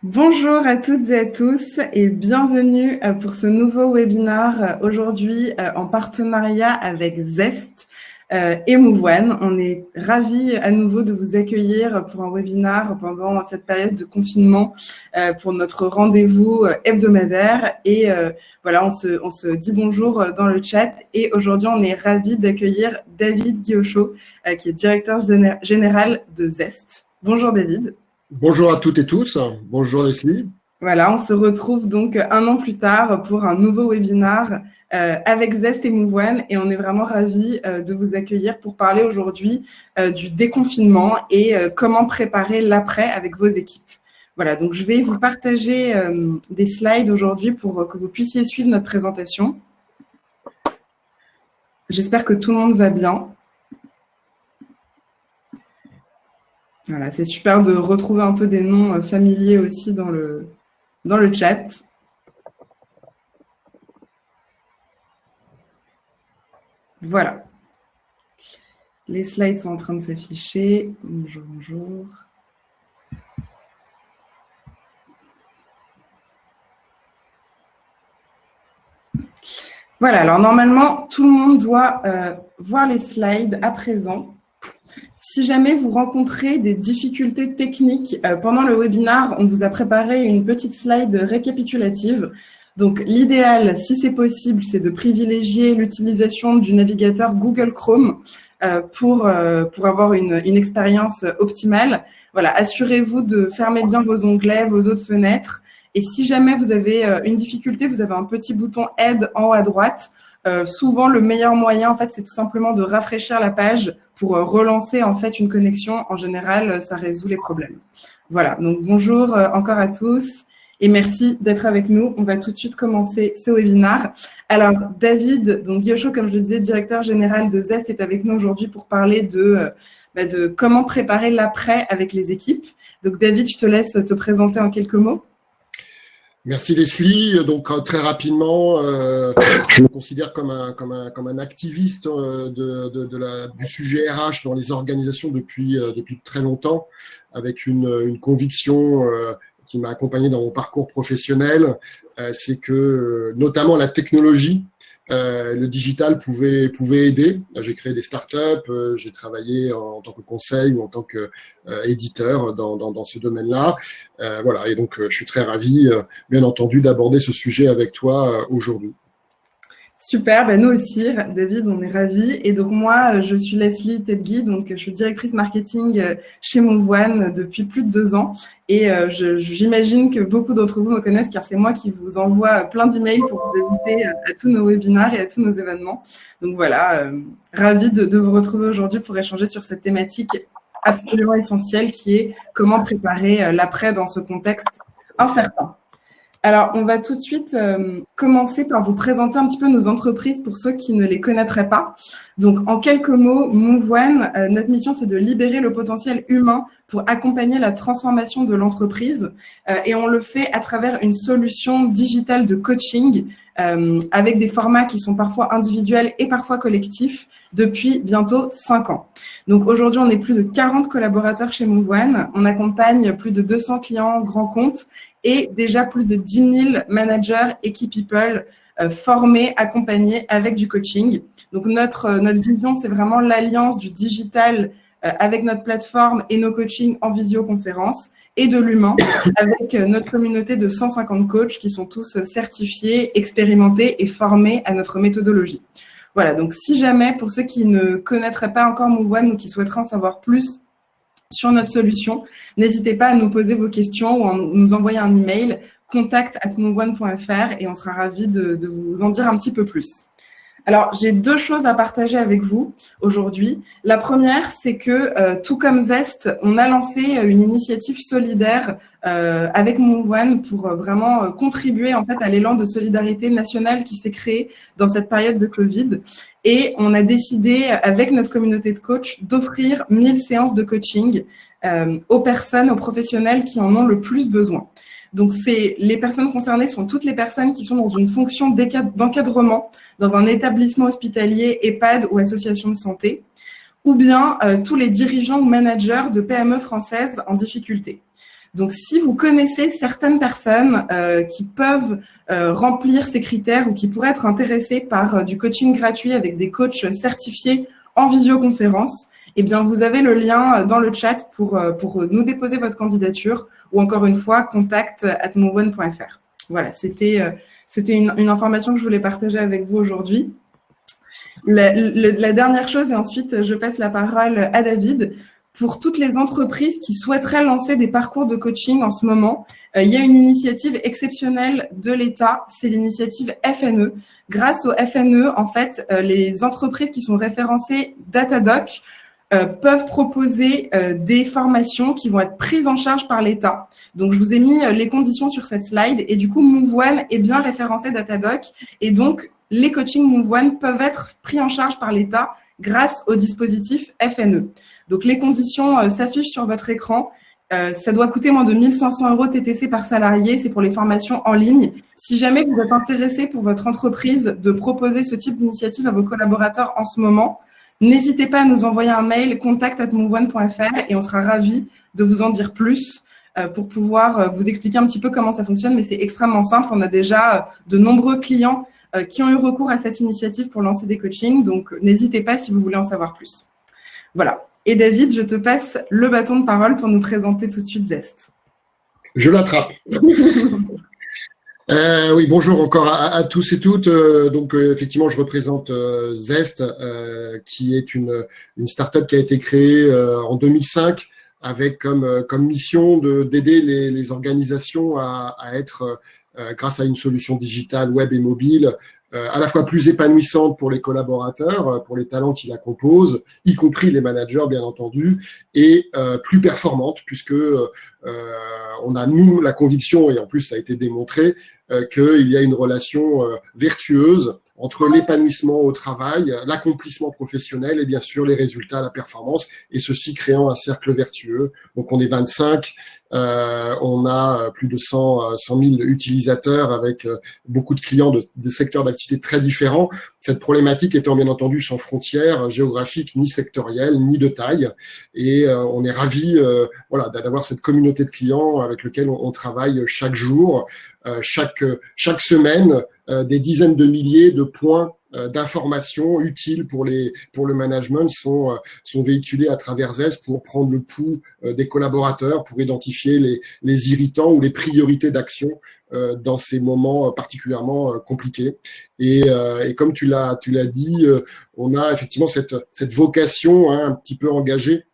Bonjour à toutes et à tous et bienvenue pour ce nouveau webinaire aujourd'hui en partenariat avec Zest et Mouvoine. On est ravis à nouveau de vous accueillir pour un webinaire pendant cette période de confinement pour notre rendez-vous hebdomadaire et voilà, on se dit bonjour dans le chat et aujourd'hui on est ravis d'accueillir David Guillochot qui est directeur général de Zest. Bonjour David. Bonjour à toutes et tous. Bonjour Leslie. Voilà, on se retrouve donc un an plus tard pour un nouveau webinaire avec Zest et Mouvoine et on est vraiment ravis de vous accueillir pour parler aujourd'hui du déconfinement et comment préparer l'après avec vos équipes. Voilà, donc je vais vous partager des slides aujourd'hui pour que vous puissiez suivre notre présentation. J'espère que tout le monde va bien. Voilà, c'est super de retrouver un peu des noms familiers aussi dans le chat. Voilà. Les slides sont en train de s'afficher. Bonjour, bonjour. Voilà, alors normalement, tout le monde doit voir les slides à présent. Si jamais vous rencontrez des difficultés techniques pendant le webinaire, on vous a préparé une petite slide récapitulative. Donc, l'idéal, si c'est possible, c'est de privilégier l'utilisation du navigateur Google Chrome pour avoir une expérience optimale. Voilà, assurez-vous de fermer bien vos onglets, vos autres fenêtres. Et si jamais vous avez une difficulté, vous avez un petit bouton Aide en haut à droite. Souvent, le meilleur moyen, en fait, c'est tout simplement de rafraîchir la page pour relancer, en fait, une connexion. En général, ça résout les problèmes. Voilà, donc bonjour encore à tous et merci d'être avec nous. On va tout de suite commencer ce webinaire. Alors, David, donc Guillochot, comme je le disais, directeur général de Zest, est avec nous aujourd'hui pour parler de comment préparer l'après avec les équipes. Donc, David, je te laisse te présenter en quelques mots. Merci Leslie. Donc très rapidement, je me considère comme un activiste du sujet RH dans les organisations depuis très longtemps, avec une conviction qui m'a accompagné dans mon parcours professionnel, c'est que notamment la technologie, le digital pouvait aider. J'ai créé des startups, j'ai travaillé en tant que conseil ou en tant qu'éditeur dans ce domaine-là. Voilà, et donc je suis très ravi, bien entendu, d'aborder ce sujet avec toi aujourd'hui. Super, ben nous aussi, David, on est ravis. Et donc moi, je suis Leslie Tedgui, donc je suis directrice marketing chez Mouvoine depuis plus de 2 ans. Et j'imagine que beaucoup d'entre vous me connaissent car c'est moi qui vous envoie plein d'emails pour vous inviter à tous nos webinaires et à tous nos événements. Donc voilà, ravie de vous retrouver aujourd'hui pour échanger sur cette thématique absolument essentielle qui est comment préparer l'après dans ce contexte incertain. Alors, on va tout de suite commencer par vous présenter un petit peu nos entreprises pour ceux qui ne les connaîtraient pas. Donc, en quelques mots, Mouvoine, notre mission, c'est de libérer le potentiel humain pour accompagner la transformation de l'entreprise. Et on le fait à travers une solution digitale de coaching avec des formats qui sont parfois individuels et parfois collectifs depuis bientôt 5 ans. Donc, aujourd'hui, on est plus de 40 collaborateurs chez Mouvoine. On accompagne plus de 200 clients grands comptes et déjà plus de 10 000 managers et key people formés, accompagnés avec du coaching. Donc, notre vision, c'est vraiment l'alliance du digital avec notre plateforme et nos coachings en visioconférence et de l'humain avec notre communauté de 150 coachs qui sont tous certifiés, expérimentés et formés à notre méthodologie. Voilà, donc si jamais, pour ceux qui ne connaîtraient pas encore Mouvoine ou qui souhaiteraient en savoir plus sur notre solution, n'hésitez pas à nous poser vos questions ou à nous envoyer un email contact@mouvoine.fr et on sera ravis de vous en dire un petit peu plus. Alors, j'ai 2 choses à partager avec vous aujourd'hui. La première, c'est que tout comme Zest, on a lancé une initiative solidaire avec Mouvoine pour vraiment contribuer en fait à l'élan de solidarité nationale qui s'est créé dans cette période de Covid. Et on a décidé, avec notre communauté de coachs, d'offrir 1000 séances de coaching aux personnes, aux professionnels qui en ont le plus besoin. Donc, les personnes concernées sont toutes les personnes qui sont dans une fonction d'encadrement dans un établissement hospitalier, EHPAD ou association de santé, ou bien tous les dirigeants ou managers de PME françaises en difficulté. Donc, si vous connaissez certaines personnes qui peuvent remplir ces critères ou qui pourraient être intéressées par du coaching gratuit avec des coachs certifiés en visioconférence, eh bien, vous avez le lien dans le chat pour nous déposer votre candidature ou encore une fois, contact@moveone.fr. Voilà, c'était une information que je voulais partager avec vous aujourd'hui. La dernière chose, et ensuite je passe la parole à David. Pour toutes les entreprises qui souhaiteraient lancer des parcours de coaching en ce moment, il y a une initiative exceptionnelle de l'État, c'est l'initiative FNE. Grâce au FNE, en fait, les entreprises qui sont référencées Datadoc peuvent proposer des formations qui vont être prises en charge par l'État. Donc, je vous ai mis les conditions sur cette slide et du coup, MoveOne est bien référencé Datadoc et donc, les coachings MoveOne peuvent être pris en charge par l'État grâce au dispositif FNE. Donc, les conditions s'affichent sur votre écran. Ça doit coûter moins de 1 500 € TTC par salarié. C'est pour les formations en ligne. Si jamais vous êtes intéressé pour votre entreprise de proposer ce type d'initiative à vos collaborateurs en ce moment, n'hésitez pas à nous envoyer un mail contact@moveone.fr et on sera ravis de vous en dire plus pour pouvoir vous expliquer un petit peu comment ça fonctionne. Mais c'est extrêmement simple. On a déjà de nombreux clients qui ont eu recours à cette initiative pour lancer des coachings. Donc, n'hésitez pas si vous voulez en savoir plus. Voilà. Et David, je te passe le bâton de parole pour nous présenter tout de suite Zest. Je l'attrape. Oui, bonjour encore à tous et toutes. Donc, effectivement, je représente Zest, qui est une start-up qui a été créée en 2005 avec comme mission d'aider les organisations à être, grâce à une solution digitale, web et mobile, à la fois plus épanouissante pour les collaborateurs, pour les talents qui la composent, y compris les managers bien entendu, et plus performante puisque on a nous la conviction, et en plus ça a été démontré, qu'il y a une relation vertueuse entre l'épanouissement au travail, l'accomplissement professionnel et bien sûr les résultats, la performance, et ceci créant un cercle vertueux. Donc on est 25, on a plus de 100 000 utilisateurs avec beaucoup de clients de secteurs d'activité très différents. Cette problématique étant bien entendu sans frontières géographiques ni sectorielles ni de taille, et on est ravis voilà, d'avoir cette communauté de clients avec lequel on travaille chaque jour, chaque semaine. Des dizaines de milliers de points d'informations utiles pour le management sont véhiculés à travers Zest pour prendre le pouls des collaborateurs, pour identifier les irritants ou les priorités d'action dans ces moments particulièrement compliqués. Et comme tu l'as dit, on a effectivement cette vocation un petit peu engagée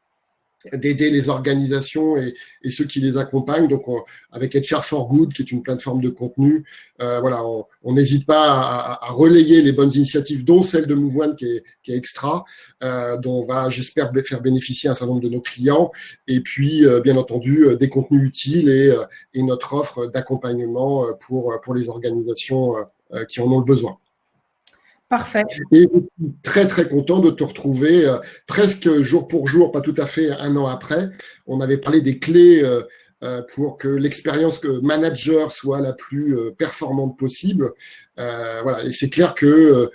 d'aider les organisations et ceux qui les accompagnent. Donc, avec HR for Good, qui est une plateforme de contenu, voilà, on n'hésite pas à relayer les bonnes initiatives, dont celle de MoveOne qui est extra, dont on va, j'espère, faire bénéficier un certain nombre de nos clients. Et puis, bien entendu, des contenus utiles et notre offre d'accompagnement pour les organisations qui en ont le besoin. Parfait. Et très, très content de te retrouver presque jour pour jour, pas tout à fait un an après. On avait parlé des clés pour que l'expérience manager soit la plus performante possible. Voilà. Et c'est clair que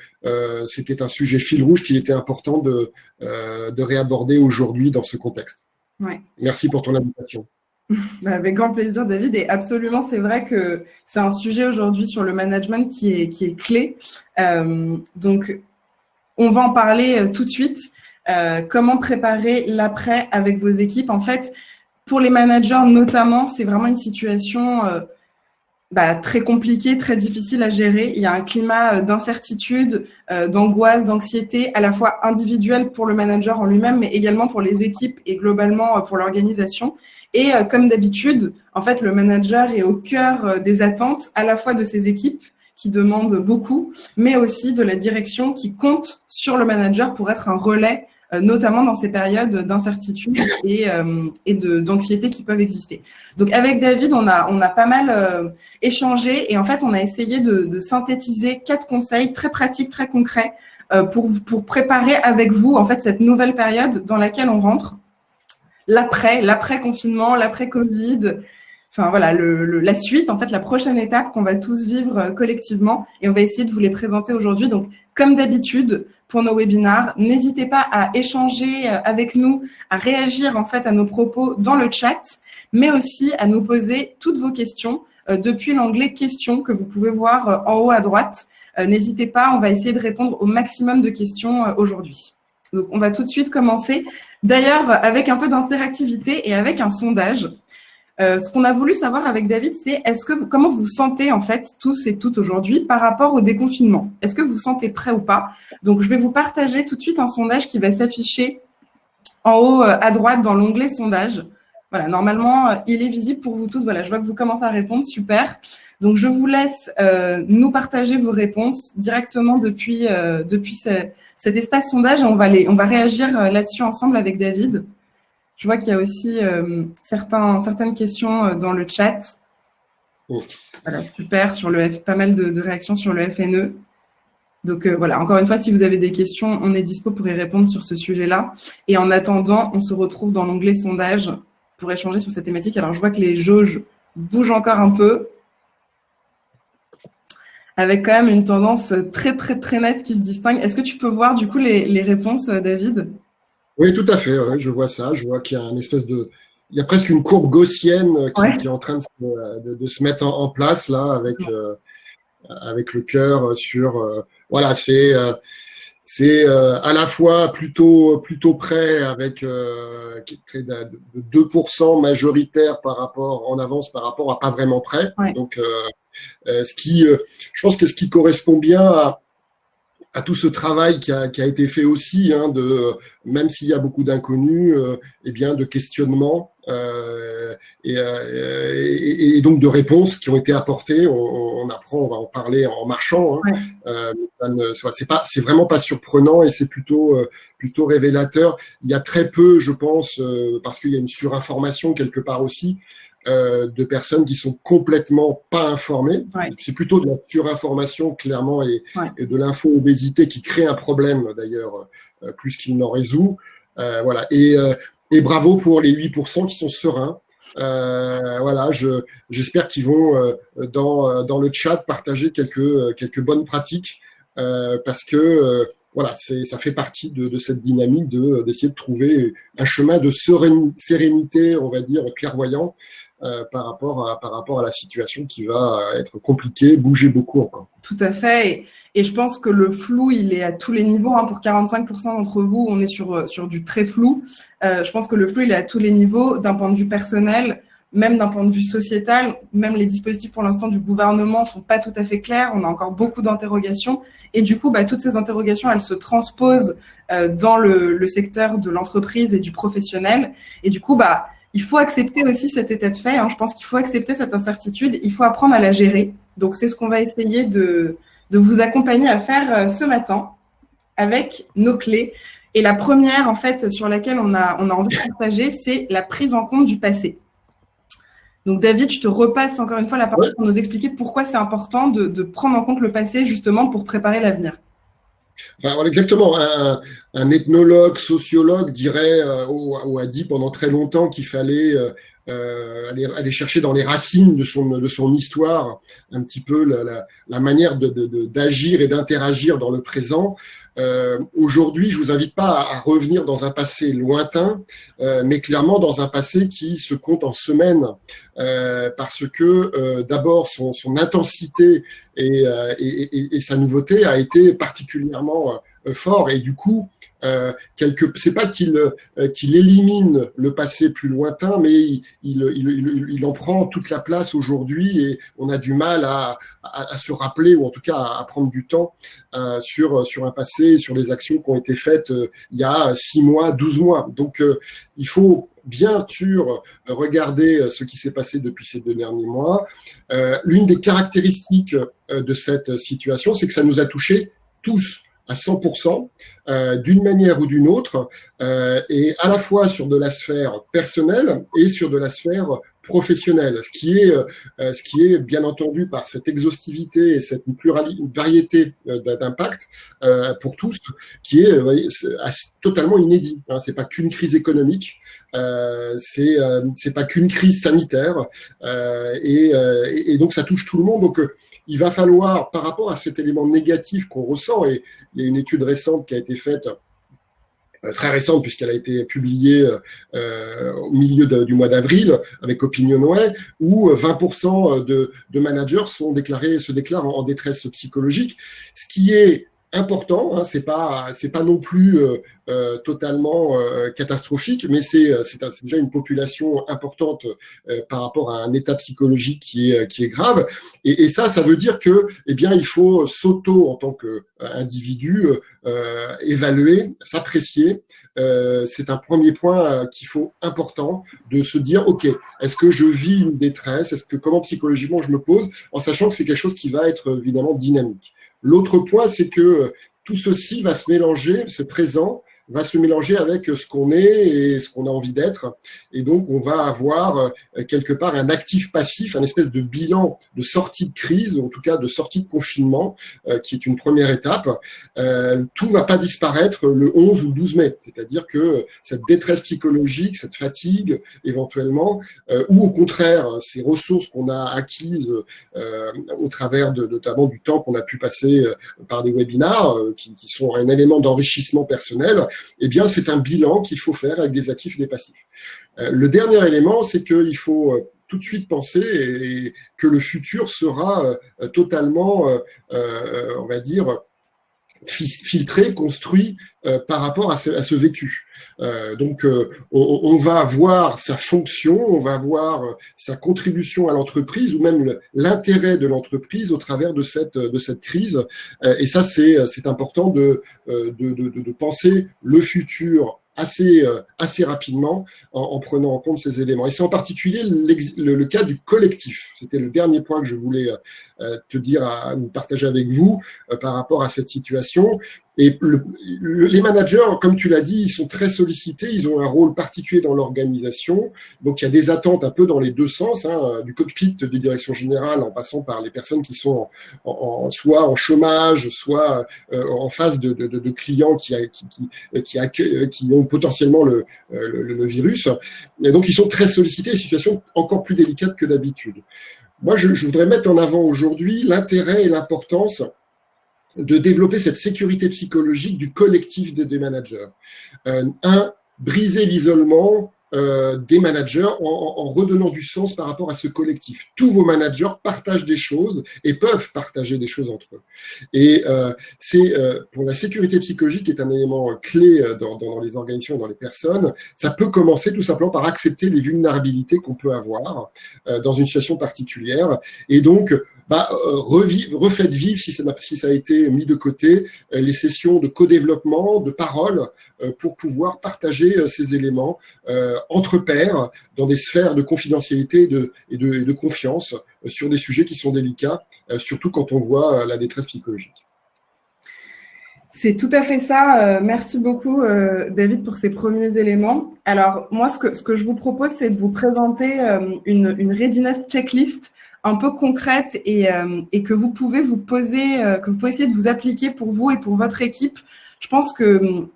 c'était un sujet fil rouge qu'il était important de réaborder aujourd'hui dans ce contexte. Ouais. Merci pour ton invitation. Avec grand plaisir, David. Et absolument, c'est vrai que c'est un sujet aujourd'hui sur le management qui est clé. Donc, on va en parler tout de suite. Comment préparer l'après avec vos équipes? En fait, pour les managers notamment, c'est vraiment une situation très compliquée, très difficile à gérer. Il y a un climat d'incertitude, d'angoisse, d'anxiété, à la fois individuelle pour le manager en lui-même, mais également pour les équipes et globalement pour l'organisation. Et comme d'habitude, en fait, le manager est au cœur des attentes, à la fois de ses équipes qui demandent beaucoup, mais aussi de la direction qui compte sur le manager pour être un relais, notamment dans ces périodes d'incertitude et d'anxiété qui peuvent exister. Donc, avec David, on a pas mal échangé et en fait, on a essayé de synthétiser 4 conseils très pratiques, très concrets pour préparer avec vous, en fait, cette nouvelle période dans laquelle on rentre. L'après-confinement, l'après-Covid, enfin voilà, la suite, en fait, la prochaine étape qu'on va tous vivre collectivement et on va essayer de vous les présenter aujourd'hui. Donc, comme d'habitude, pour nos webinars. N'hésitez pas à échanger avec nous, à réagir en fait à nos propos dans le chat, mais aussi à nous poser toutes vos questions depuis l'onglet questions que vous pouvez voir en haut à droite. N'hésitez pas, on va essayer de répondre au maximum de questions aujourd'hui. Donc, on va tout de suite commencer. D'ailleurs, avec un peu d'interactivité et avec un sondage. Ce qu'on a voulu savoir avec David, c'est comment vous vous sentez en fait tous et toutes aujourd'hui par rapport au déconfinement? Est-ce que vous vous sentez prêt ou pas? Donc, je vais vous partager tout de suite un sondage qui va s'afficher en haut à droite dans l'onglet sondage. Voilà, normalement, il est visible pour vous tous. Voilà, je vois que vous commencez à répondre, super. Donc, je vous laisse nous partager vos réponses directement depuis cet espace sondage et on va réagir là-dessus ensemble avec David. Je vois qu'il y a aussi certaines questions dans le chat. Voilà, super, pas mal de réactions sur le FNE. Donc voilà, encore une fois, si vous avez des questions, on est dispo pour y répondre sur ce sujet-là. Et en attendant, on se retrouve dans l'onglet sondage pour échanger sur cette thématique. Alors, je vois que les jauges bougent encore un peu, avec quand même une tendance très, très, très nette qui se distingue. Est-ce que tu peux voir du coup les réponses, David ? Oui, tout à fait. Ouais, je vois ça. Je vois qu'il y a il y a presque une courbe gaussienne qui est en train de se mettre en place là, avec le cœur sur. Voilà, c'est à la fois plutôt près avec de 2% majoritaire en avance par rapport à pas vraiment près. Ouais. Donc, je pense que ce qui correspond bien à tout ce travail qui a été fait aussi, même s'il y a beaucoup d'inconnus, eh bien de questionnements et donc de réponses qui ont été apportées. On apprend, on va en parler en marchant. C'est vraiment pas surprenant et c'est plutôt révélateur. Il y a très peu, je pense, parce qu'il y a une surinformation quelque part aussi. De personnes qui sont complètement pas informées. Ouais. C'est plutôt de la surinformation, clairement, et de l'info-obésité qui crée un problème, d'ailleurs, plus qu'il n'en résout. Voilà. Et bravo pour les 8% qui sont sereins. Voilà, j'espère qu'ils vont, dans le chat, partager quelques bonnes pratiques, parce que voilà, ça fait partie de cette dynamique d'essayer de trouver un chemin de sérénité, on va dire, clairvoyant, par rapport à la situation qui va être compliquée, bouger beaucoup encore. Tout à fait. Et je pense que le flou, il est à tous les niveaux. Pour 45% d'entre vous, on est sur du très flou. Je pense que le flou, il est à tous les niveaux, d'un point de vue personnel, même d'un point de vue sociétal. Même les dispositifs, pour l'instant, du gouvernement sont pas tout à fait clairs. On a encore beaucoup d'interrogations. Et du coup, toutes ces interrogations, elles se transposent dans le secteur de l'entreprise et du professionnel. Et du coup, il faut accepter aussi cet état de fait. Je pense qu'il faut accepter cette incertitude. Il faut apprendre à la gérer. Donc, c'est ce qu'on va essayer de vous accompagner à faire ce matin avec nos clés. Et la première, en fait, sur laquelle on a envie de partager, c'est la prise en compte du passé. Donc, David, je te repasse encore une fois la parole pour nous expliquer pourquoi c'est important de prendre en compte le passé, justement, pour préparer l'avenir. Enfin, voilà, exactement. Un ethnologue, sociologue dirait ou a dit pendant très longtemps qu'il fallait aller chercher dans les racines de son histoire un petit peu la manière d'agir et d'interagir dans le présent. Aujourd'hui, je vous invite pas à revenir dans un passé lointain, mais clairement dans un passé qui se compte en semaines, parce que d'abord son intensité et sa nouveauté a été particulièrement fort, et du coup c'est pas qu'il élimine le passé plus lointain, mais il en prend toute la place aujourd'hui, et on a du mal à se rappeler, ou en tout cas à prendre du temps sur un passé, sur les actions qui ont été faites il y a 6 mois, 12 mois. Donc il faut bien sûr regarder ce qui s'est passé depuis ces 2 derniers mois. L'une des caractéristiques de cette situation, c'est que ça nous a touchés tous à 100%, d'une manière ou d'une autre, et à la fois sur de la sphère personnelle et sur de la sphère professionnelle, ce qui est bien entendu par cette exhaustivité et cette variété d'impact pour tous, qui est totalement inédit. Hein. C'est pas qu'une crise économique, c'est pas qu'une crise sanitaire, et donc ça touche tout le monde. Donc il va falloir, par rapport à cet élément négatif qu'on ressent, et il y a une étude récente qui a été faite, très récente puisqu'elle a été publiée au milieu du mois d'avril avec Opinionway, où 20% de managers se déclarent en détresse psychologique, ce qui est important, hein, c'est pas non plus totalement catastrophique, mais c'est déjà une population importante par rapport à un état psychologique qui est grave, et ça veut dire que il faut en tant qu'individu évaluer, s'apprécier. C'est un premier point qu'il faut important, de se dire ok, est-ce que je vis une détresse, comment psychologiquement je me pose, en sachant que c'est quelque chose qui va être évidemment dynamique. L'autre point, c'est que tout ceci va se mélanger, ce présent va se mélanger avec ce qu'on est et ce qu'on a envie d'être. Et donc, on va avoir quelque part un actif-passif, un espèce de bilan de sortie de crise, ou en tout cas de sortie de confinement, qui est une première étape. Tout va pas disparaître le 11 ou 12 mai. C'est-à-dire que cette détresse psychologique, cette fatigue, éventuellement, ou au contraire, ces ressources qu'on a acquises au travers notamment du temps qu'on a pu passer par des webinars, qui sont un élément d'enrichissement personnel, c'est un bilan qu'il faut faire avec des actifs et des passifs. Le dernier élément, c'est qu'il faut tout de suite penser que le futur sera totalement, on va dire, filtré, construit par rapport à ce vécu. Donc, on va voir sa fonction, on va voir sa contribution à l'entreprise, ou même l'intérêt de l'entreprise au travers de cette crise. Et ça, c'est important de penser le futur assez rapidement en prenant en compte ces éléments. Et c'est en particulier le cas du collectif. C'était le dernier point que je voulais te dire, ou partager avec vous par rapport à cette situation. Et les managers, comme tu l'as dit, ils sont très sollicités, ils ont un rôle particulier dans l'organisation. Donc, il y a des attentes un peu dans les deux sens, hein, du cockpit de direction générale en passant par les personnes qui sont soit en chômage, soit en face de clients qui ont potentiellement le virus. Et donc, ils sont très sollicités, une situation encore plus délicate que d'habitude. Moi, je voudrais mettre en avant aujourd'hui l'intérêt et l'importance de développer cette sécurité psychologique du collectif des managers. Briser l'isolement des managers en redonnant du sens par rapport à ce collectif. Tous vos managers partagent des choses et peuvent partager des choses entre eux. Et c'est pour la sécurité psychologique, qui est un élément clé dans les organisations et dans les personnes, ça peut commencer tout simplement par accepter les vulnérabilités qu'on peut avoir dans une situation particulière. Et donc, refaites vivre, si ça a été mis de côté, les sessions de co-développement, de parole, pour pouvoir partager ces éléments entre pairs, dans des sphères de confidentialité et de confiance sur des sujets qui sont délicats, surtout quand on voit la détresse psychologique. C'est tout à fait ça. Merci beaucoup, David, pour ces premiers éléments. Alors, moi, ce que je vous propose, c'est de vous présenter une readiness checklist un peu concrète et que vous pouvez vous poser, que vous pouvez essayer de vous appliquer pour vous et pour votre équipe. Je pense que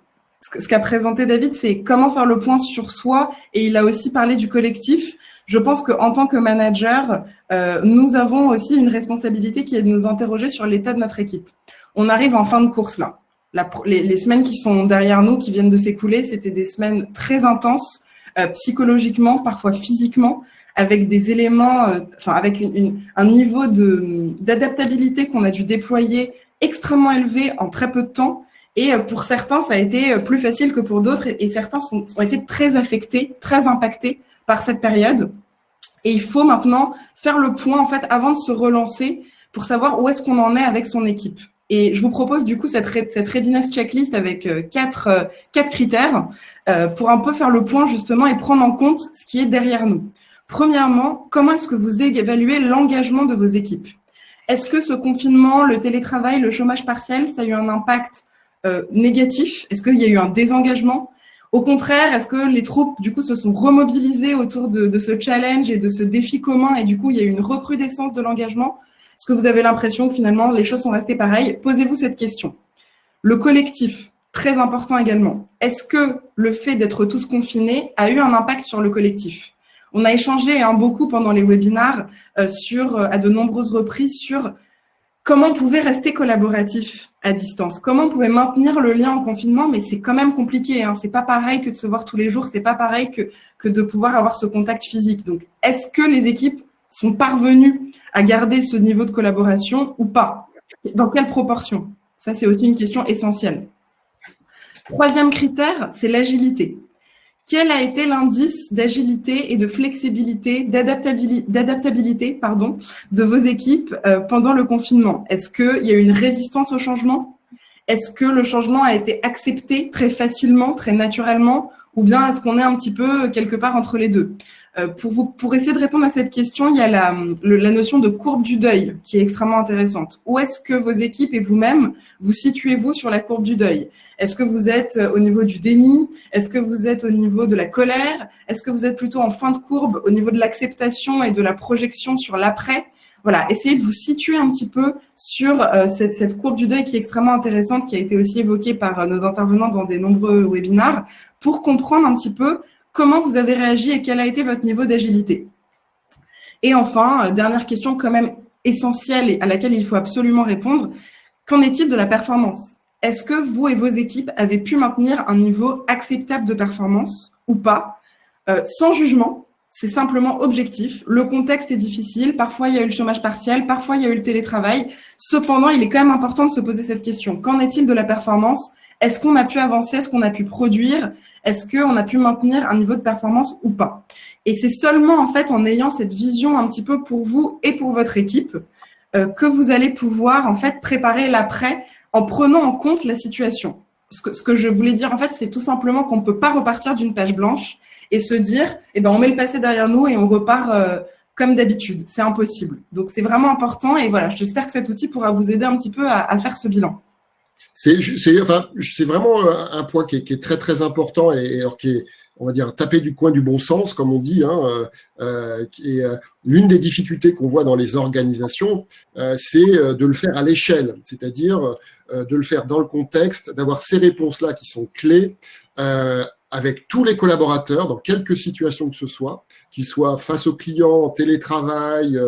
ce qu'a présenté David, c'est comment faire le point sur soi, et il a aussi parlé du collectif. Je pense qu'en tant que manager, nous avons aussi une responsabilité qui est de nous interroger sur l'état de notre équipe. On arrive en fin de course là. Les semaines qui sont derrière nous, qui viennent de s'écouler, c'était des semaines très intenses, psychologiquement, parfois physiquement, avec des éléments, avec un niveau d'adaptabilité qu'on a dû déployer extrêmement élevé en très peu de temps. Et pour certains, ça a été plus facile que pour d'autres, et certains ont été très affectés, très impactés par cette période. Et il faut maintenant faire le point, en fait, avant de se relancer, pour savoir où est-ce qu'on en est avec son équipe. Et je vous propose du coup cette readiness checklist avec quatre critères pour un peu faire le point justement et prendre en compte ce qui est derrière nous. Premièrement, comment est-ce que vous évaluez l'engagement de vos équipes? Est-ce que ce confinement, le télétravail, le chômage partiel, ça a eu un impact négatif? Est-ce qu'il y a eu un désengagement? Au contraire, est-ce que les troupes, du coup, se sont remobilisées autour de ce challenge et de ce défi commun et du coup, il y a eu une recrudescence de l'engagement? Est-ce que vous avez l'impression que finalement, les choses sont restées pareilles? Posez-vous cette question. Le collectif, très important également. Est-ce que le fait d'être tous confinés a eu un impact sur le collectif? On a échangé beaucoup pendant les webinars à de nombreuses reprises sur comment on pouvait rester collaboratif à distance, comment on pouvait maintenir le lien en confinement, mais c'est quand même compliqué. C'est pas pareil que de se voir tous les jours, c'est pas pareil que de pouvoir avoir ce contact physique. Donc, est-ce que les équipes sont parvenues à garder ce niveau de collaboration ou pas? Dans quelle proportion? Ça, c'est aussi une question essentielle. Troisième critère, c'est l'agilité. Quel a été l'indice d'agilité et de flexibilité, d'adaptabilité, de vos équipes pendant le confinement? Est-ce qu'il y a eu une résistance au changement? Est-ce que le changement a été accepté très facilement, très naturellement? Ou bien est-ce qu'on est un petit peu quelque part entre les deux? Pour essayer de répondre à cette question, il y a la notion de courbe du deuil qui est extrêmement intéressante. Où est-ce que vos équipes et vous-même vous situez-vous sur la courbe du deuil? Est-ce que vous êtes au niveau du déni? Est-ce que vous êtes au niveau de la colère? Est-ce que vous êtes plutôt en fin de courbe au niveau de l'acceptation et de la projection sur l'après? Voilà, essayez de vous situer un petit peu sur cette courbe du deuil qui est extrêmement intéressante, qui a été aussi évoquée par nos intervenants dans des nombreux webinars, pour comprendre un petit peu comment vous avez réagi et quel a été votre niveau d'agilité. Et enfin, dernière question quand même essentielle et à laquelle il faut absolument répondre, qu'en est-il de la performance? Est-ce que vous et vos équipes avez pu maintenir un niveau acceptable de performance ou pas? Sans jugement, c'est simplement objectif. Le contexte est difficile, parfois il y a eu le chômage partiel, parfois il y a eu le télétravail. Cependant, il est quand même important de se poser cette question. Qu'en est-il de la performance? Est-ce qu'on a pu avancer? Est-ce qu'on a pu produire? Est-ce qu'on a pu maintenir un niveau de performance ou pas? Et c'est seulement en fait en ayant cette vision un petit peu pour vous et pour votre équipe que vous allez pouvoir en fait préparer l'après en prenant en compte la situation. Ce que je voulais dire en fait, c'est tout simplement qu'on ne peut pas repartir d'une page blanche et se dire, on met le passé derrière nous et on repart comme d'habitude. C'est impossible. Donc c'est vraiment important et voilà, j'espère que cet outil pourra vous aider un petit peu à faire ce bilan. C'est vraiment un point qui est très très important et alors qui est, on va dire, taper du coin du bon sens, comme on dit, qui est l'une des difficultés qu'on voit dans les organisations, c'est de le faire à l'échelle, c'est-à-dire de le faire dans le contexte, d'avoir ces réponses-là qui sont clés, avec tous les collaborateurs dans quelque situation que ce soit, qu'ils soient face aux clients, en télétravail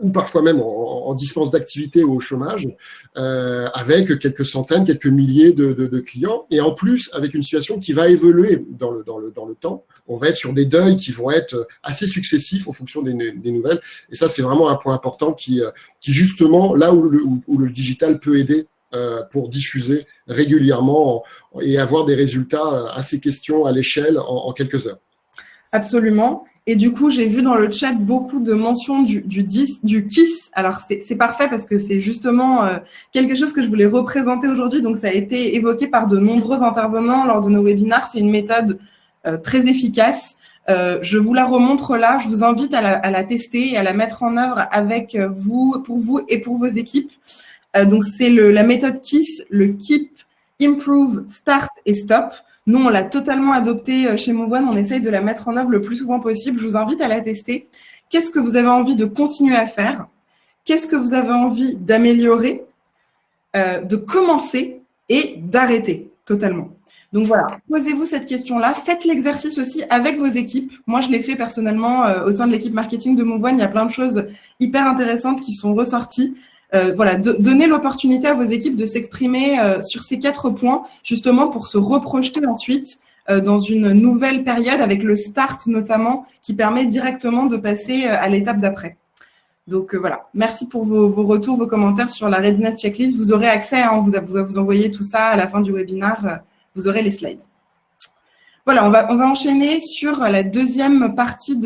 ou parfois même en dispense d'activité ou au chômage, avec quelques centaines, quelques milliers de clients, et en plus avec une situation qui va évoluer dans le temps. On va être sur des deuils qui vont être assez successifs en fonction des nouvelles, et ça c'est vraiment un point important qui justement là où le digital peut aider pour diffuser régulièrement et avoir des résultats à ces questions à l'échelle en quelques heures. Absolument. Et du coup, j'ai vu dans le chat beaucoup de mentions du KISS. Alors, c'est parfait parce que c'est justement quelque chose que je voulais représenter aujourd'hui. Donc, ça a été évoqué par de nombreux intervenants lors de nos webinars. C'est une méthode très efficace. Je vous la remontre là. Je vous invite à la tester et à la mettre en œuvre avec pour vous et pour vos équipes. Donc, c'est la méthode KISS, le Keep, Improve, Start et Stop. Nous, on l'a totalement adoptée chez Moveone. On essaye de la mettre en œuvre le plus souvent possible. Je vous invite à la tester. Qu'est-ce que vous avez envie de continuer à faire? Qu'est-ce que vous avez envie d'améliorer, de commencer et d'arrêter totalement? Donc voilà, posez-vous cette question-là. Faites l'exercice aussi avec vos équipes. Moi, je l'ai fait personnellement au sein de l'équipe marketing de Moveone. Il y a plein de choses hyper intéressantes qui sont ressorties. Voilà, donner l'opportunité à vos équipes de s'exprimer sur ces 4 points, justement pour se reprojeter ensuite dans une nouvelle période avec le start notamment, qui permet directement de passer à l'étape d'après. Donc voilà, merci pour vos retours, vos commentaires sur la Readiness Checklist. Vous aurez accès, vous envoyer tout ça à la fin du webinaire, vous aurez les slides. Voilà, on va enchaîner sur la deuxième partie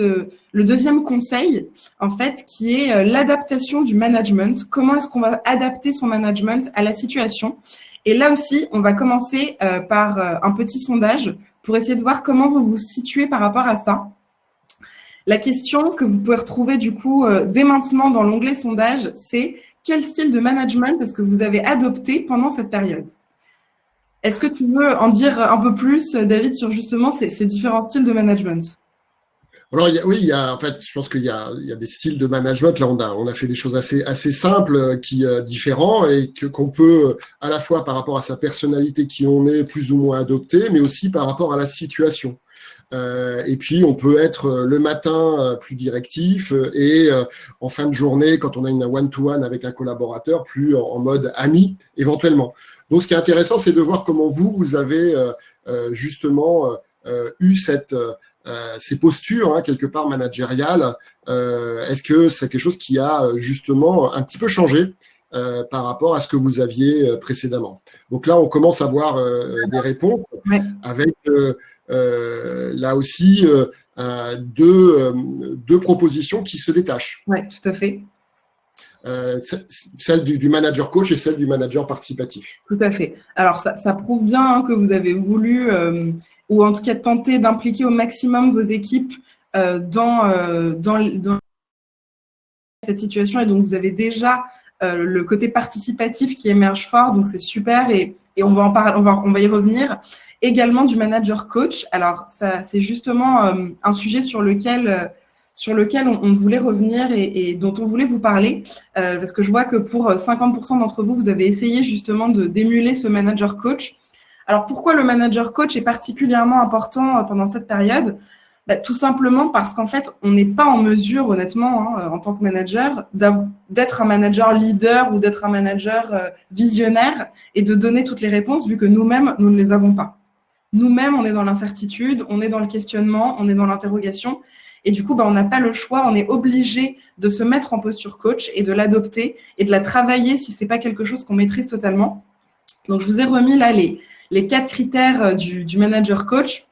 le deuxième conseil, en fait, qui est l'adaptation du management. Comment est-ce qu'on va adapter son management à la situation? Et là aussi, on va commencer par un petit sondage pour essayer de voir comment vous vous situez par rapport à ça. La question que vous pouvez retrouver du coup dès maintenant dans l'onglet sondage, c'est quel style de management est-ce que vous avez adopté pendant cette période? Est-ce que tu veux en dire un peu plus, David, sur justement ces différents styles de management? Alors, en fait, je pense qu'il y a des styles de management. Là, on a fait des choses assez simples, différents et qu'on peut, à la fois par rapport à sa personnalité qui on est, plus ou moins adopter, mais aussi par rapport à la situation. Et puis, on peut être le matin plus directif et en fin de journée, quand on a une one-to-one avec un collaborateur, plus en mode ami, éventuellement. Donc, ce qui est intéressant, c'est de voir comment vous avez justement eu ces postures, hein, quelque part managériales. Est-ce que c'est quelque chose qui a justement un petit peu changé par rapport à ce que vous aviez précédemment? Donc là, on commence à voir des réponses avec là aussi deux propositions qui se détachent. Oui, tout à fait. Celle du manager coach et celle du manager participatif. Tout à fait. Alors, ça prouve bien, hein, que vous avez voulu, ou en tout cas tenter d'impliquer au maximum vos équipes dans cette situation. Et donc, vous avez déjà le côté participatif qui émerge fort. Donc, c'est super. Et on va en parler, on va y revenir. Également du manager coach. Alors, ça, c'est justement un sujet sur lequel on voulait revenir et dont on voulait vous parler, parce que je vois que pour 50% d'entre vous, vous avez essayé justement d'émuler ce manager coach. Alors, pourquoi le manager coach est particulièrement important pendant cette période? Tout simplement parce qu'en fait, on n'est pas en mesure, honnêtement, hein, en tant que manager, d'être un manager leader ou d'être un manager visionnaire et de donner toutes les réponses, vu que nous-mêmes, nous ne les avons pas. Nous-mêmes, on est dans l'incertitude, on est dans le questionnement, on est dans l'interrogation. Et du coup, on n'a pas le choix, on est obligé de se mettre en posture coach et de l'adopter et de la travailler si ce n'est pas quelque chose qu'on maîtrise totalement. Donc, je vous ai remis là les 4 critères du manager coach.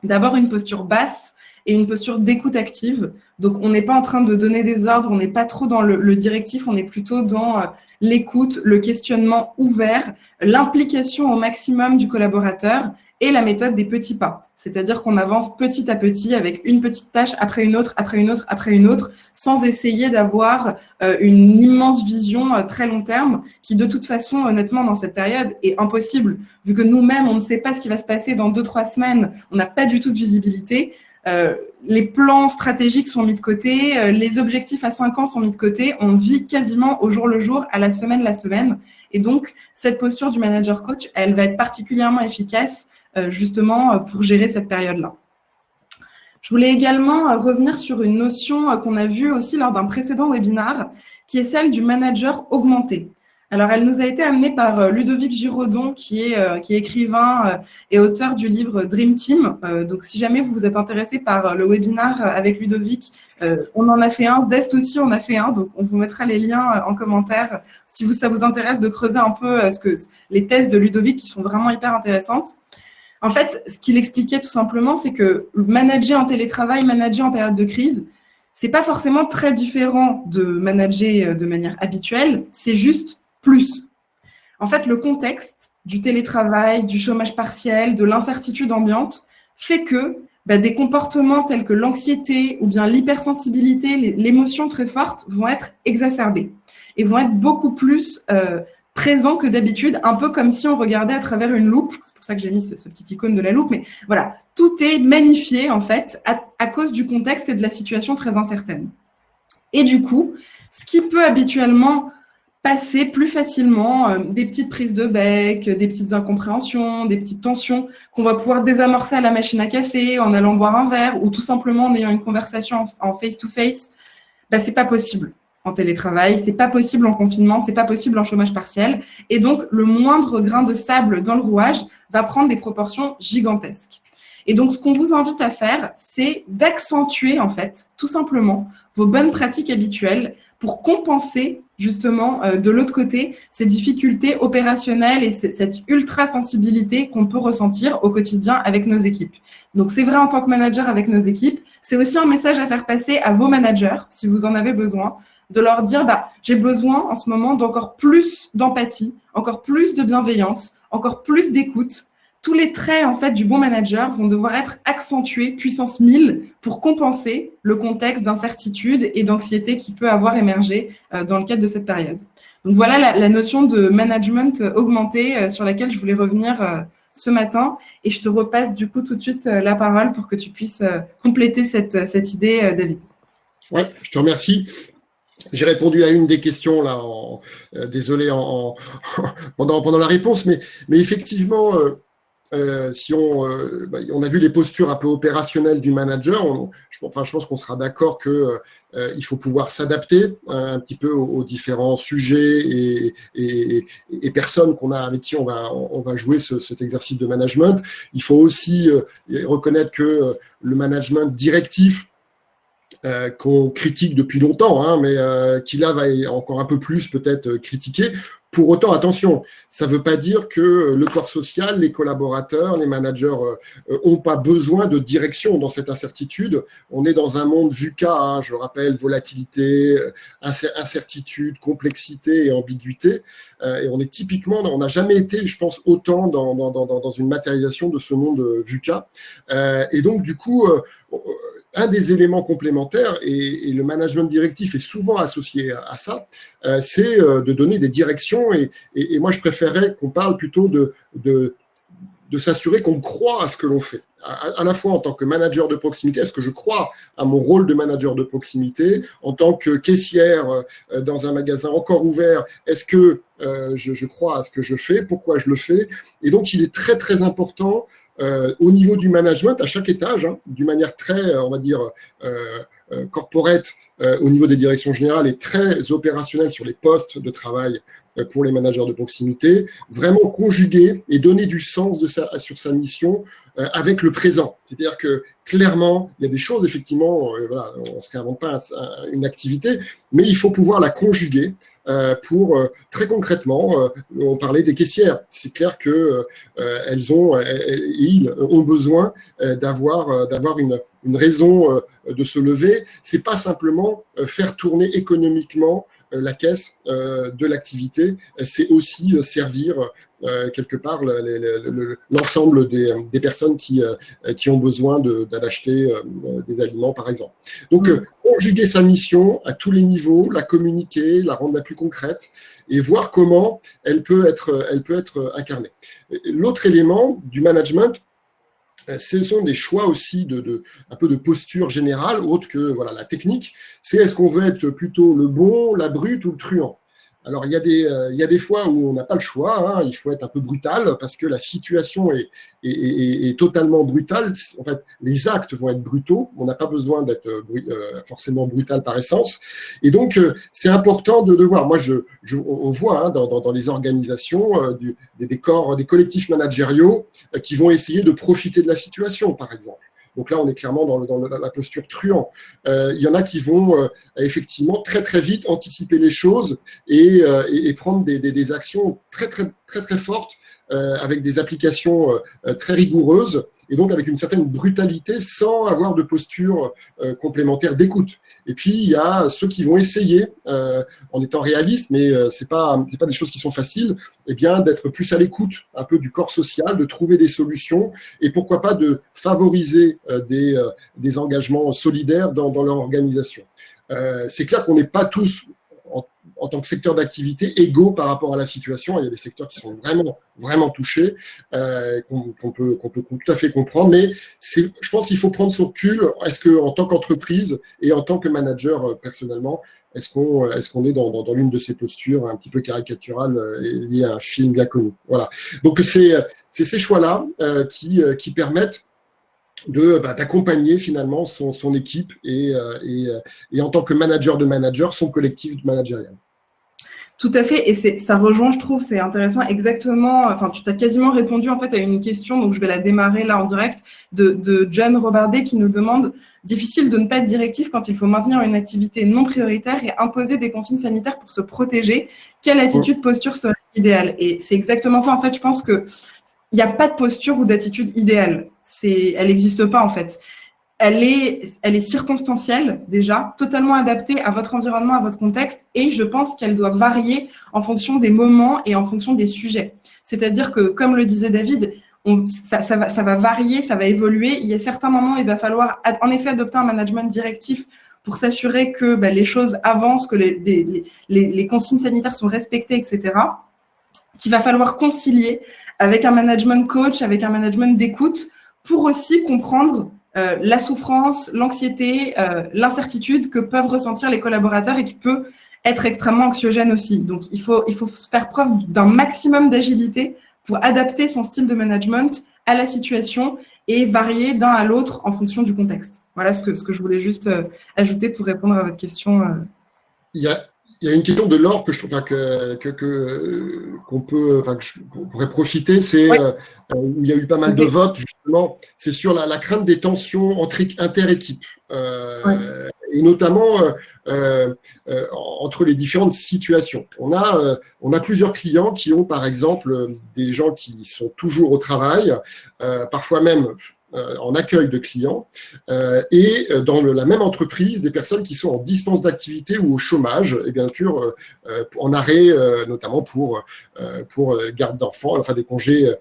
D'abord, une posture basse et une posture d'écoute active. Donc, on n'est pas en train de donner des ordres, on n'est pas trop dans le directif, on est plutôt dans l'écoute, le questionnement ouvert, l'implication au maximum du collaborateur et la méthode des petits pas. C'est-à-dire qu'on avance petit à petit avec une petite tâche après une autre, après une autre, après une autre, sans essayer d'avoir une immense vision très long terme qui, de toute façon, honnêtement, dans cette période, est impossible. Vu que nous-mêmes, on ne sait pas ce qui va se passer dans 2-3 semaines, on n'a pas du tout de visibilité. Les plans stratégiques sont mis de côté, les objectifs à 5 ans sont mis de côté, on vit quasiment au jour le jour, à la semaine. Et donc, cette posture du manager coach, elle va être particulièrement efficace justement pour gérer cette période-là. Je voulais également revenir sur une notion qu'on a vue aussi lors d'un précédent webinaire, qui est celle du manager augmenté. Alors, elle nous a été amenée par Ludovic Giraudon, qui est écrivain et auteur du livre Dream Team. Donc, si jamais vous vous êtes intéressé par le webinaire avec Ludovic, on en a fait un. Zest aussi, on a fait un. Donc, on vous mettra les liens en commentaire si ça vous intéresse de creuser un peu les thèses de Ludovic qui sont vraiment hyper intéressantes. En fait, ce qu'il expliquait tout simplement, c'est que manager en télétravail, manager en période de crise, c'est pas forcément très différent de manager de manière habituelle, c'est juste plus. En fait, le contexte du télétravail, du chômage partiel, de l'incertitude ambiante fait que des comportements tels que l'anxiété ou bien l'hypersensibilité, l'émotion très forte vont être exacerbés et vont être beaucoup plus présent que d'habitude, un peu comme si on regardait à travers une loupe. C'est pour ça que j'ai mis ce petit icône de la loupe. Mais voilà, tout est magnifié, en fait, à cause du contexte et de la situation très incertaine. Et du coup, ce qui peut habituellement passer plus facilement, des petites prises de bec, des petites incompréhensions, des petites tensions qu'on va pouvoir désamorcer à la machine à café, en allant boire un verre ou tout simplement en ayant une conversation en face-to-face, c'est pas possible en télétravail, c'est pas possible en confinement, c'est pas possible en chômage partiel. Et donc, le moindre grain de sable dans le rouage va prendre des proportions gigantesques. Et donc, ce qu'on vous invite à faire, c'est d'accentuer, en fait, tout simplement, vos bonnes pratiques habituelles pour compenser, justement, de l'autre côté, ces difficultés opérationnelles et cette ultra-sensibilité qu'on peut ressentir au quotidien avec nos équipes. Donc, c'est vrai en tant que manager avec nos équipes. C'est aussi un message à faire passer à vos managers, si vous en avez besoin, de leur dire, j'ai besoin en ce moment d'encore plus d'empathie, encore plus de bienveillance, encore plus d'écoute. Tous les traits, en fait, du bon manager vont devoir être accentués puissance 1000 pour compenser le contexte d'incertitude et d'anxiété qui peut avoir émergé dans le cadre de cette période. Donc voilà la notion de management augmenté sur laquelle je voulais revenir ce matin. Et je te repasse du coup tout de suite la parole pour que tu puisses compléter cette idée, David. Ouais, je te remercie. J'ai répondu à une des questions là, désolé pendant la réponse, mais effectivement, si on a vu les postures un peu opérationnelles du manager, je pense qu'on sera d'accord que il faut pouvoir s'adapter un petit peu aux différents sujets et personnes qu'on a avec qui on va jouer cet exercice de management. Il faut aussi reconnaître que le management directif qu'on critique depuis longtemps, mais qui là va encore un peu plus peut-être critiquer. Pour autant, attention, ça ne veut pas dire que le corps social, les collaborateurs, les managers ont pas besoin de direction dans cette incertitude. On est dans un monde VUCA, je rappelle, volatilité, incertitude, complexité et ambiguïté. Et on est typiquement, on n'a jamais été, je pense, autant dans une matérialisation de ce monde VUCA. Et donc, du coup, un des éléments complémentaires, et le management directif est souvent associé à ça, c'est de donner des directions. Et moi, je préférais qu'on parle plutôt de s'assurer qu'on croit à ce que l'on fait. À la fois en tant que manager de proximité, est-ce que je crois à mon rôle de manager de proximité? En tant que caissière dans un magasin encore ouvert, est-ce que je crois à ce que je fais? Pourquoi je le fais? Et donc, il est très, très important au niveau du management, à chaque étage, d'une manière très, on va dire, corporate au niveau des directions générales et très opérationnelle sur les postes de travail pour les managers de proximité, vraiment conjuguer et donner du sens sur sa mission avec le présent. C'est-à-dire que clairement, il y a des choses, effectivement, voilà, on ne se réinvente pas une activité, mais il faut pouvoir la conjuguer pour très concrètement, on parlait des caissières. C'est clair que ils ont besoin d'avoir une raison de se lever. C'est pas simplement faire tourner économiquement la caisse de l'activité, c'est aussi servir quelque part l'ensemble des personnes qui ont besoin d'acheter des aliments, par exemple. Donc, conjuguer sa mission à tous les niveaux, la communiquer, la rendre la plus concrète et voir comment elle peut être incarnée. L'autre élément du management, ce sont des choix aussi un peu de posture générale, autre que voilà, la technique. C'est est-ce qu'on veut être plutôt le bon, la brute ou le truand? Alors, il y a des fois où on n'a pas le choix, il faut être un peu brutal parce que la situation est totalement brutale. En fait, les actes vont être brutaux. On n'a pas besoin d'être forcément brutal par essence. Et donc, c'est important de voir. Moi, on voit dans les organisations des corps, des collectifs managériaux qui vont essayer de profiter de la situation, par exemple. Donc là, on est clairement dans la posture truand. Il y en a qui vont effectivement très très vite anticiper les choses et prendre des actions très très très très fortes avec des applications très rigoureuses et donc avec une certaine brutalité sans avoir de posture complémentaire d'écoute. Et puis il y a ceux qui vont essayer, en étant réalistes, mais c'est pas des choses qui sont faciles, eh bien d'être plus à l'écoute un peu du corps social, de trouver des solutions et pourquoi pas de favoriser des engagements solidaires dans leur organisation. C'est clair qu'on n'est pas tous en tant que secteur d'activité égaux par rapport à la situation. Il y a des secteurs qui sont vraiment, vraiment touchés, qu'on peut tout à fait comprendre. Mais je pense qu'il faut prendre son recul. Est-ce qu'en tant qu'entreprise et en tant que manager personnellement, est-ce qu'on est dans l'une de ces postures un petit peu caricaturales liées à un film bien connu? Voilà. Donc, c'est ces choix-là qui permettent d'accompagner finalement son équipe et en tant que manager de manager, son collectif managérial. Tout à fait, et ça rejoint, je trouve, c'est intéressant, exactement, enfin, tu t'as quasiment répondu en fait à une question, donc je vais la démarrer là en direct, de John Robardet qui nous demande « Difficile de ne pas être directif quand il faut maintenir une activité non prioritaire et imposer des consignes sanitaires pour se protéger. Quelle attitude, posture serait idéale ?» Et c'est exactement ça, en fait, je pense que il n'y a pas de posture ou d'attitude idéale. Elle n'existe pas, en fait. Elle est circonstancielle, déjà, totalement adaptée à votre environnement, à votre contexte, et je pense qu'elle doit varier en fonction des moments et en fonction des sujets. C'est-à-dire que, comme le disait David, ça va varier, ça va évoluer. Il y a certains moments où il va falloir, en effet, adopter un management directif pour s'assurer que les choses avancent, que les consignes sanitaires sont respectées, etc., qu'il va falloir concilier avec un management coach, avec un management d'écoute, pour aussi comprendre la souffrance, l'anxiété, l'incertitude que peuvent ressentir les collaborateurs et qui peut être extrêmement anxiogène aussi. Donc, il faut faire preuve d'un maximum d'agilité pour adapter son style de management à la situation et varier d'un à l'autre en fonction du contexte. Voilà ce que je voulais juste ajouter pour répondre à votre question. Il y a une question de l'or que je trouve qu'on pourrait profiter, c'est Ouais. où il y a eu pas mal de votes justement, c'est sur la crainte des tensions inter-équipes, et notamment entre les différentes situations. On a plusieurs clients qui ont par exemple des gens qui sont toujours au travail, parfois même en accueil de clients, et dans la même entreprise, des personnes qui sont en dispense d'activité ou au chômage, et bien sûr en arrêt, notamment pour garde d'enfants, enfin des congés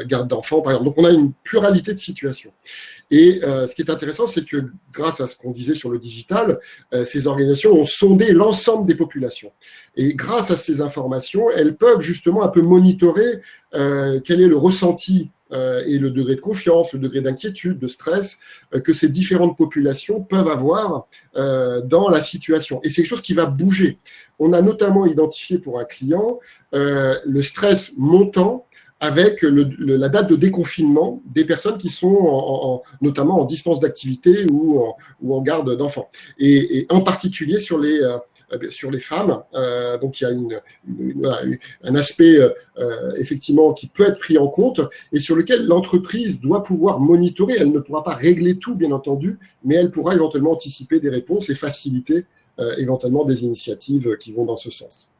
garde d'enfants, par exemple. Donc, on a une pluralité de situations. Et ce qui est intéressant, c'est que grâce à ce qu'on disait sur le digital, ces organisations ont sondé l'ensemble des populations. Et grâce à ces informations, elles peuvent justement un peu monitorer quel est le ressenti et le degré de confiance, le degré d'inquiétude, de stress que ces différentes populations peuvent avoir dans la situation. Et c'est quelque chose qui va bouger. On a notamment identifié pour un client le stress montant avec la date de déconfinement des personnes qui sont notamment en dispense d'activité ou en garde d'enfants. Et en particulier sur les femmes. Donc, il y a un aspect effectivement qui peut être pris en compte et sur lequel l'entreprise doit pouvoir monitorer. Elle ne pourra pas régler tout, bien entendu, mais elle pourra éventuellement anticiper des réponses et faciliter éventuellement des initiatives qui vont dans ce sens.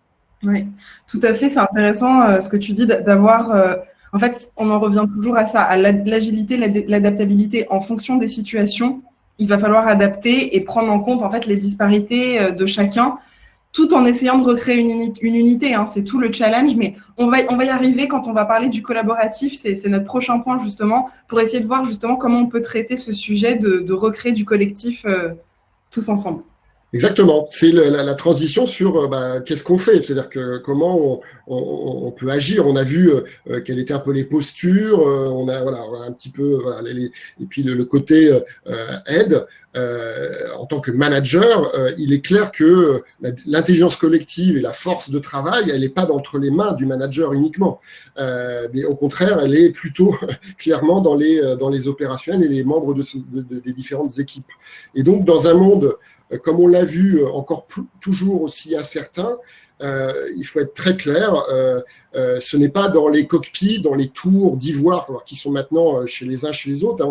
Oui, tout à fait. C'est intéressant ce que tu dis d'avoir. En fait, on en revient toujours à ça, à l'agilité, l'adaptabilité en fonction des situations. Il va falloir adapter et prendre en compte en fait les disparités de chacun, tout en essayant de recréer une unité. Hein. C'est tout le challenge, mais on va y arriver quand on va parler du collaboratif. C'est notre prochain point justement pour essayer de voir justement comment on peut traiter ce sujet de recréer du collectif tous ensemble. Exactement, c'est la transition sur qu'est-ce qu'on fait, c'est-à-dire que comment on peut agir. On a vu quelles étaient un peu les postures, on a un petit peu et puis le côté aide. En tant que manager, il est clair que l'intelligence collective et la force de travail, elle n'est pas entre les mains du manager uniquement, mais au contraire, elle est plutôt clairement dans les opérationnels et les membres des différentes équipes. Et donc, dans un monde comme on l'a vu, encore toujours aussi incertain, il faut être très clair, ce n'est pas dans les cockpits, dans les tours d'ivoire qui sont maintenant chez les uns, chez les autres.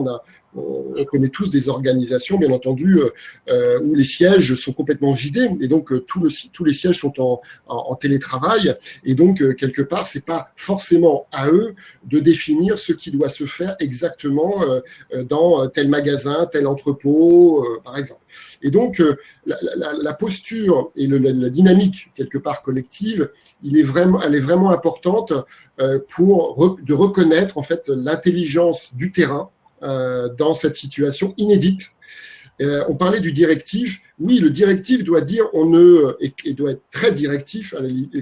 On connaît tous des organisations, bien entendu, où les sièges sont complètement vidés et donc tous les sièges sont en télétravail et donc quelque part, c'est pas forcément à eux de définir ce qui doit se faire exactement dans tel magasin, tel entrepôt, par exemple. Et donc, la posture et la dynamique, quelque part, collective, elle est vraiment importante de reconnaître, en fait, l'intelligence du terrain dans cette situation inédite. On parlait du directif. Oui, le directif doit dire et doit être très directif,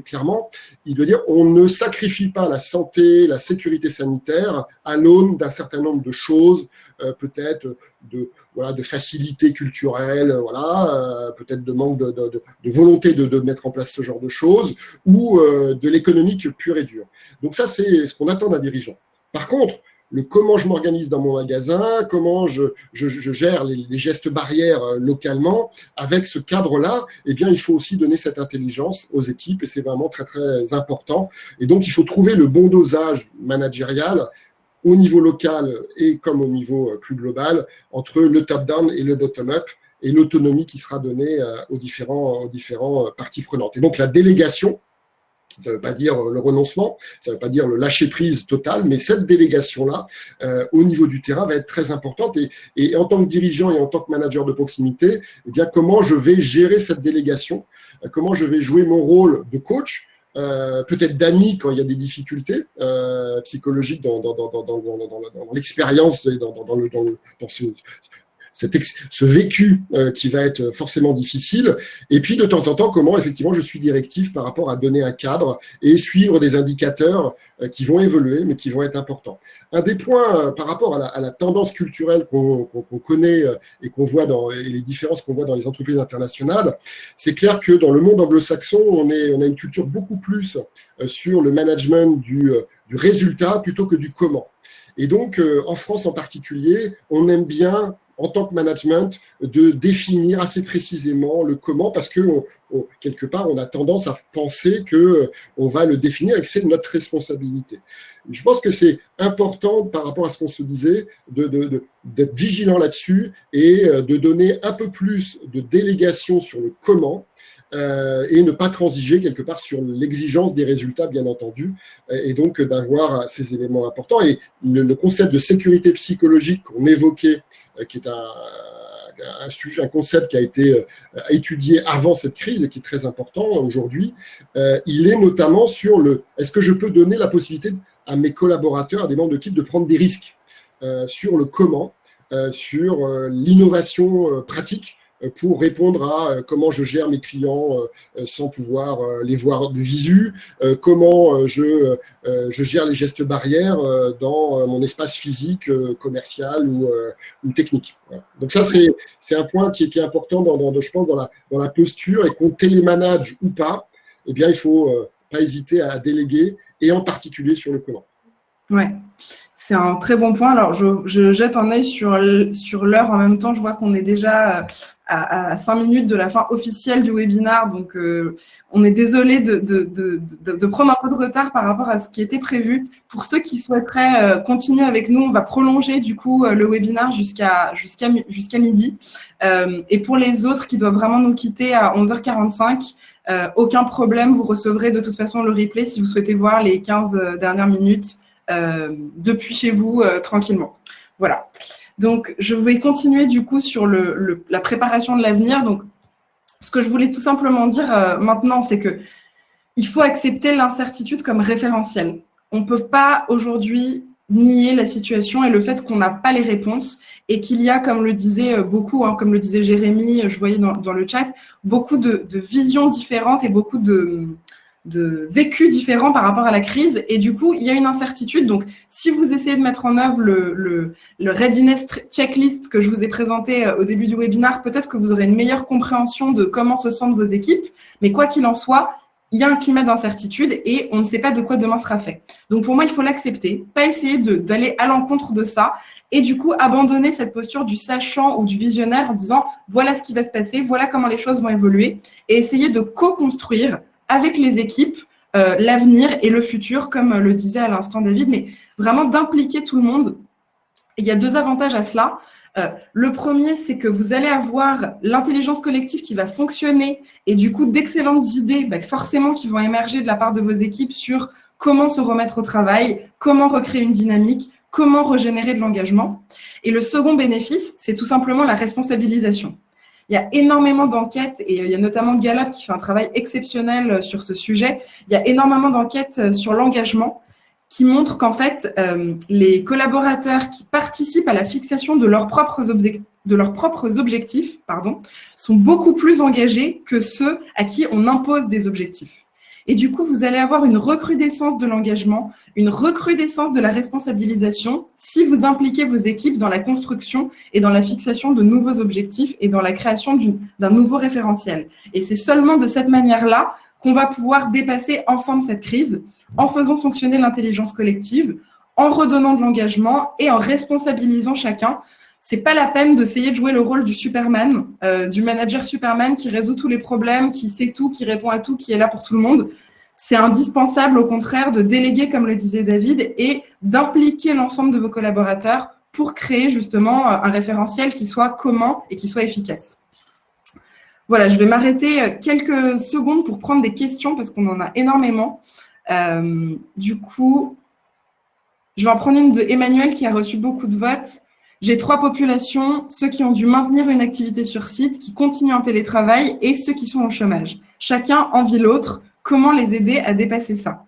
clairement. Il doit dire on ne sacrifie pas la santé, la sécurité sanitaire à l'aune d'un certain nombre de choses, peut-être de facilité culturelle, peut-être de manque de volonté de mettre en place ce genre de choses, ou de l'économique pure et dure. Donc ça, c'est ce qu'on attend d'un dirigeant. Par contre, comment je m'organise dans mon magasin, comment je gère les gestes barrières localement, avec ce cadre-là, eh bien, il faut aussi donner cette intelligence aux équipes et c'est vraiment très, très important. Et donc, il faut trouver le bon dosage managérial au niveau local et comme au niveau plus global entre le top-down et le bottom-up et l'autonomie qui sera donnée aux différents parties prenantes. Et donc, la délégation, ça ne veut pas dire le renoncement, ça ne veut pas dire le lâcher-prise total, mais cette délégation-là, au niveau du terrain, va être très importante. Et en tant que dirigeant et en tant que manager de proximité, eh bien, comment je vais gérer cette délégation, comment je vais jouer mon rôle de coach, peut-être d'ami quand il y a des difficultés psychologiques dans l'expérience, dans ce vécu qui va être forcément difficile. Et puis, de temps en temps, comment effectivement je suis directif par rapport à donner un cadre et suivre des indicateurs qui vont évoluer, mais qui vont être importants. Un des points par rapport à la tendance culturelle qu'on connaît et qu'on voit et les différences qu'on voit dans les entreprises internationales, c'est clair que dans le monde anglo-saxon, on a une culture beaucoup plus sur le management du résultat plutôt que du comment. Et donc, en France en particulier, on aime bien, en tant que management, de définir assez précisément le comment, parce que quelque part, on a tendance à penser qu'on va le définir et que c'est notre responsabilité. Je pense que c'est important, par rapport à ce qu'on se disait, d'être vigilant là-dessus et de donner un peu plus de délégation sur le comment, et ne pas transiger quelque part sur l'exigence des résultats, bien entendu, et donc d'avoir ces éléments importants. Et le concept de sécurité psychologique qu'on évoquait, qui est un concept qui a été étudié avant cette crise et qui est très important aujourd'hui, il est notamment sur est-ce que je peux donner la possibilité à mes collaborateurs, à des membres de l'équipe, de prendre des risques sur le comment, sur l'innovation pratique, pour répondre à comment je gère mes clients sans pouvoir les voir de visu, comment je gère les gestes barrières dans mon espace physique, commercial ou technique. Voilà. Donc ça, c'est un point qui est important, je pense, dans la posture, et qu'on télémanage ou pas, eh bien, il ne faut pas hésiter à déléguer, et en particulier sur le comment. Ouais. C'est un très bon point. Alors, je jette un œil sur l'heure. En même temps, je vois qu'on est déjà à 5 minutes de la fin officielle du webinaire. Donc, on est désolé de prendre un peu de retard par rapport à ce qui était prévu. Pour ceux qui souhaiteraient continuer avec nous, on va prolonger du coup le webinaire jusqu'à midi. Et pour les autres qui doivent vraiment nous quitter à 11h45, aucun problème. Vous recevrez de toute façon le replay si vous souhaitez voir les 15 dernières minutes depuis chez vous tranquillement. Voilà. Donc, je vais continuer du coup sur la préparation de l'avenir. Donc, ce que je voulais tout simplement dire maintenant, c'est que il faut accepter l'incertitude comme référentiel. On ne peut pas aujourd'hui nier la situation et le fait qu'on n'a pas les réponses et qu'il y a, comme le disait beaucoup, comme le disait Jérémy, je voyais dans le chat, beaucoup de visions différentes et beaucoup de vécus différents par rapport à la crise, et du coup, il y a une incertitude. Donc, si vous essayez de mettre en œuvre le readiness checklist que je vous ai présenté au début du webinaire, peut-être que vous aurez une meilleure compréhension de comment se sentent vos équipes, mais quoi qu'il en soit, il y a un climat d'incertitude et on ne sait pas de quoi demain sera fait. Donc, pour moi, il faut l'accepter, pas essayer d'aller à l'encontre de ça, et du coup, abandonner cette posture du sachant ou du visionnaire en disant « voilà ce qui va se passer, voilà comment les choses vont évoluer », et essayer de co-construire avec les équipes, l'avenir et le futur, comme le disait à l'instant David, mais vraiment d'impliquer tout le monde. Et il y a 2 avantages à cela. Le premier, c'est que vous allez avoir l'intelligence collective qui va fonctionner et du coup, d'excellentes idées forcément qui vont émerger de la part de vos équipes sur comment se remettre au travail, comment recréer une dynamique, comment régénérer de l'engagement. Et le second bénéfice, c'est tout simplement la responsabilisation. Il y a énormément d'enquêtes, et il y a notamment Gallup qui fait un travail exceptionnel sur ce sujet. Il y a énormément d'enquêtes sur l'engagement qui montrent qu'en fait, les collaborateurs qui participent à la fixation de leurs propres objectifs, sont beaucoup plus engagés que ceux à qui on impose des objectifs. Et du coup, vous allez avoir une recrudescence de l'engagement, une recrudescence de la responsabilisation si vous impliquez vos équipes dans la construction et dans la fixation de nouveaux objectifs et dans la création d'un nouveau référentiel. Et c'est seulement de cette manière-là qu'on va pouvoir dépasser ensemble cette crise en faisant fonctionner l'intelligence collective, en redonnant de l'engagement et en responsabilisant chacun. C'est pas la peine d'essayer de jouer le rôle du Superman, du manager Superman qui résout tous les problèmes, qui sait tout, qui répond à tout, qui est là pour tout le monde. C'est indispensable, au contraire, de déléguer, comme le disait David, et d'impliquer l'ensemble de vos collaborateurs pour créer justement un référentiel qui soit commun et qui soit efficace. Voilà, je vais m'arrêter quelques secondes pour prendre des questions parce qu'on en a énormément. Du coup, je vais en prendre une de Emmanuel qui a reçu beaucoup de votes. J'ai 3 populations, ceux qui ont dû maintenir une activité sur site, qui continuent en télétravail et ceux qui sont au chômage. Chacun envie l'autre. Comment les aider à dépasser ça?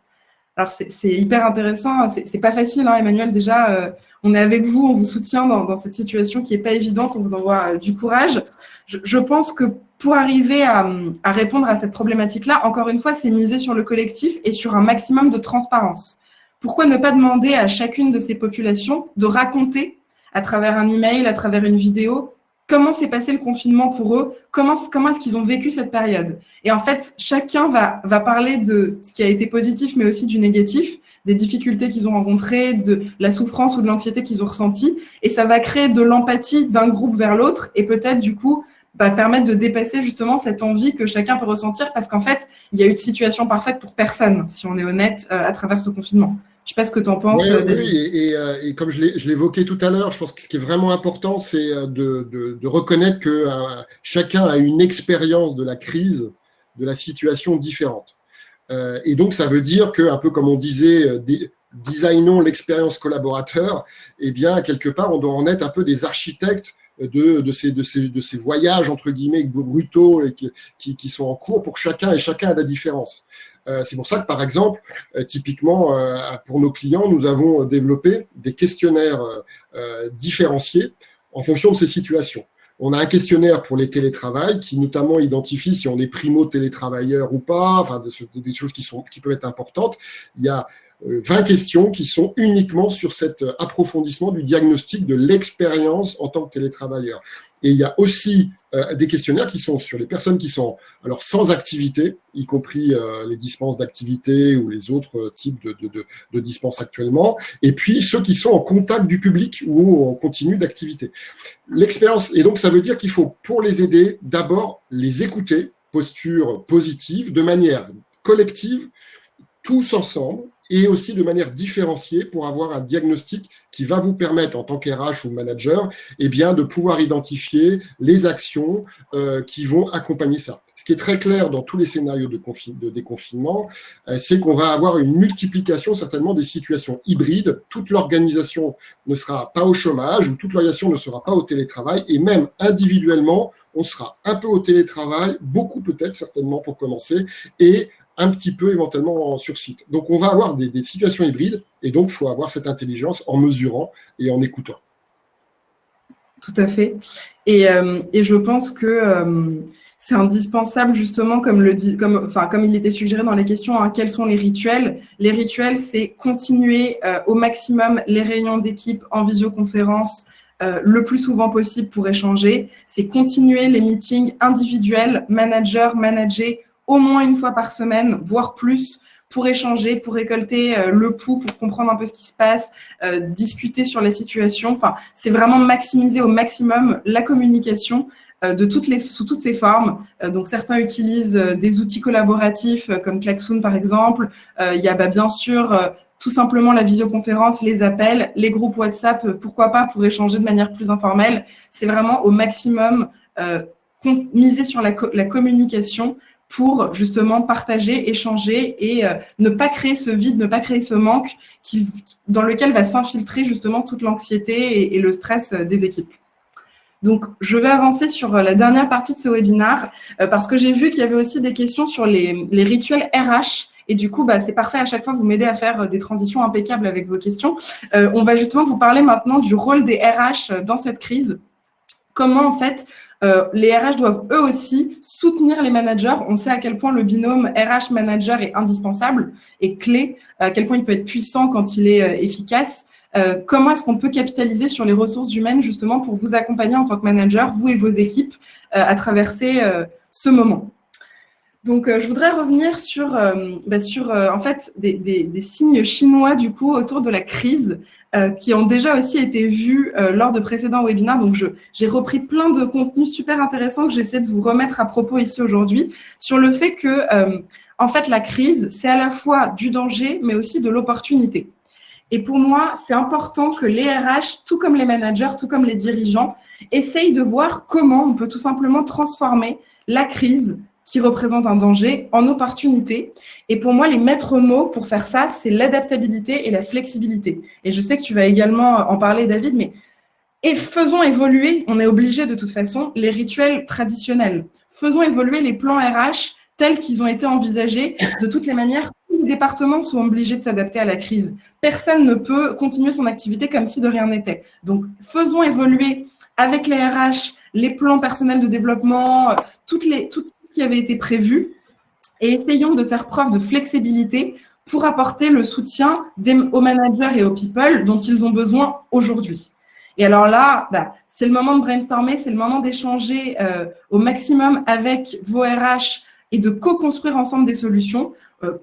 Alors, c'est hyper intéressant. C'est pas facile, hein, Emmanuel. Déjà, on est avec vous, on vous soutient dans cette situation qui n'est pas évidente, on vous envoie du courage. Je pense que pour arriver à répondre à cette problématique-là, encore une fois, c'est miser sur le collectif et sur un maximum de transparence. Pourquoi ne pas demander à chacune de ces populations de raconter, à travers un email, à travers une vidéo, comment s'est passé le confinement pour eux, comment est-ce qu'ils ont vécu cette période. Et en fait, chacun va parler de ce qui a été positif, mais aussi du négatif, des difficultés qu'ils ont rencontrées, de la souffrance ou de l'anxiété qu'ils ont ressentie. Et ça va créer de l'empathie d'un groupe vers l'autre et peut-être, du coup, permettre de dépasser justement cette envie que chacun peut ressentir parce qu'en fait, il y a eu de situation parfaite pour personne, si on est honnête, à travers ce confinement. Je ne sais pas ce que tu en penses, David. Oui, et comme je l'évoquais tout à l'heure, je pense que ce qui est vraiment important, c'est de reconnaître que chacun a une expérience de la crise, de la situation différente. Et donc, ça veut dire que, un peu comme on disait, designons l'expérience collaborateur, eh bien, quelque part, on doit en être un peu des architectes de ces voyages, entre guillemets, brutaux et qui sont en cours pour chacun, et chacun a la différence. C'est pour ça que, par exemple, typiquement, pour nos clients, nous avons développé des questionnaires différenciés en fonction de ces situations. On a un questionnaire pour les télétravails qui notamment identifie si on est primo-télétravailleur ou pas, enfin des choses qui peuvent être importantes. Il y a 20 questions qui sont uniquement sur cet approfondissement du diagnostic de l'expérience en tant que télétravailleur. Et il y a aussi des questionnaires qui sont sur les personnes qui sont alors sans activité, y compris les dispenses d'activité ou les autres types de dispenses actuellement, et puis ceux qui sont en contact du public ou en continu d'activité. L'expérience, et donc ça veut dire qu'il faut, pour les aider, d'abord les écouter, posture positive, de manière collective, tous ensemble, et aussi de manière différenciée pour avoir un diagnostic qui va vous permettre, en tant qu'RH ou manager, eh bien, de pouvoir identifier les actions qui vont accompagner ça. Ce qui est très clair dans tous les scénarios de déconfinement, c'est qu'on va avoir une multiplication certainement des situations hybrides. Toute l'organisation ne sera pas au chômage ou toute l'organisation ne sera pas au télétravail et même individuellement, on sera un peu au télétravail, beaucoup peut-être certainement pour commencer, et un petit peu éventuellement sur site. Donc, on va avoir des situations hybrides et donc, il faut avoir cette intelligence en mesurant et en écoutant. Tout à fait. Et je pense que c'est indispensable justement, comme il était suggéré dans les questions, hein, quels sont les rituels. Les rituels, c'est continuer au maximum les réunions d'équipe en visioconférence le plus souvent possible pour échanger. C'est continuer les meetings individuels, manager, au moins une fois par semaine, voire plus, pour échanger, pour récolter le pouls, pour comprendre un peu ce qui se passe, discuter sur la situation. Enfin, c'est vraiment maximiser au maximum la communication sous toutes ses formes. Donc, certains utilisent des outils collaboratifs comme Klaxoon, par exemple. Il y a bien sûr tout simplement la visioconférence, les appels, les groupes WhatsApp, pourquoi pas, pour échanger de manière plus informelle. C'est vraiment au maximum miser sur la communication pour justement partager, échanger et ne pas créer ce vide, ne pas créer ce manque dans lequel va s'infiltrer justement toute l'anxiété et le stress des équipes. Donc, je vais avancer sur la dernière partie de ce webinaire parce que j'ai vu qu'il y avait aussi des questions sur les rituels RH. Et du coup, c'est parfait. À chaque fois, vous m'aidez à faire des transitions impeccables avec vos questions. On va justement vous parler maintenant du rôle des RH dans cette crise. Comment, en fait, les RH doivent eux aussi soutenir les managers. On sait à quel point le binôme RH-manager est indispensable et clé, à quel point il peut être puissant quand il est efficace. Comment est-ce qu'on peut capitaliser sur les ressources humaines justement pour vous accompagner en tant que manager, vous et vos équipes, à traverser ce moment. Donc, je voudrais revenir sur en fait des signes chinois du coup autour de la crise qui ont déjà aussi été vus lors de précédents webinaires. Donc, j'ai repris plein de contenus super intéressants que j'essaie de vous remettre à propos ici aujourd'hui sur le fait que en fait la crise c'est à la fois du danger mais aussi de l'opportunité. Et pour moi, c'est important que les RH, tout comme les managers, tout comme les dirigeants, essayent de voir comment on peut tout simplement transformer la crise qui représente un danger en opportunité. Et pour moi, les maîtres mots pour faire ça, c'est l'adaptabilité et la flexibilité. Et je sais que tu vas également en parler, David, mais faisons évoluer, on est obligé de toute façon, les rituels traditionnels. Faisons évoluer les plans RH tels qu'ils ont été envisagés. De toutes les manières, tout le les départements sont obligés de s'adapter à la crise. Personne ne peut continuer son activité comme si de rien n'était. Donc, faisons évoluer avec les RH, les plans personnels de développement, tout ce qui avait été prévu, et essayons de faire preuve de flexibilité pour apporter le soutien aux managers et aux people dont ils ont besoin aujourd'hui. Et alors là, c'est le moment de brainstormer, c'est le moment d'échanger au maximum avec vos RH et de co-construire ensemble des solutions.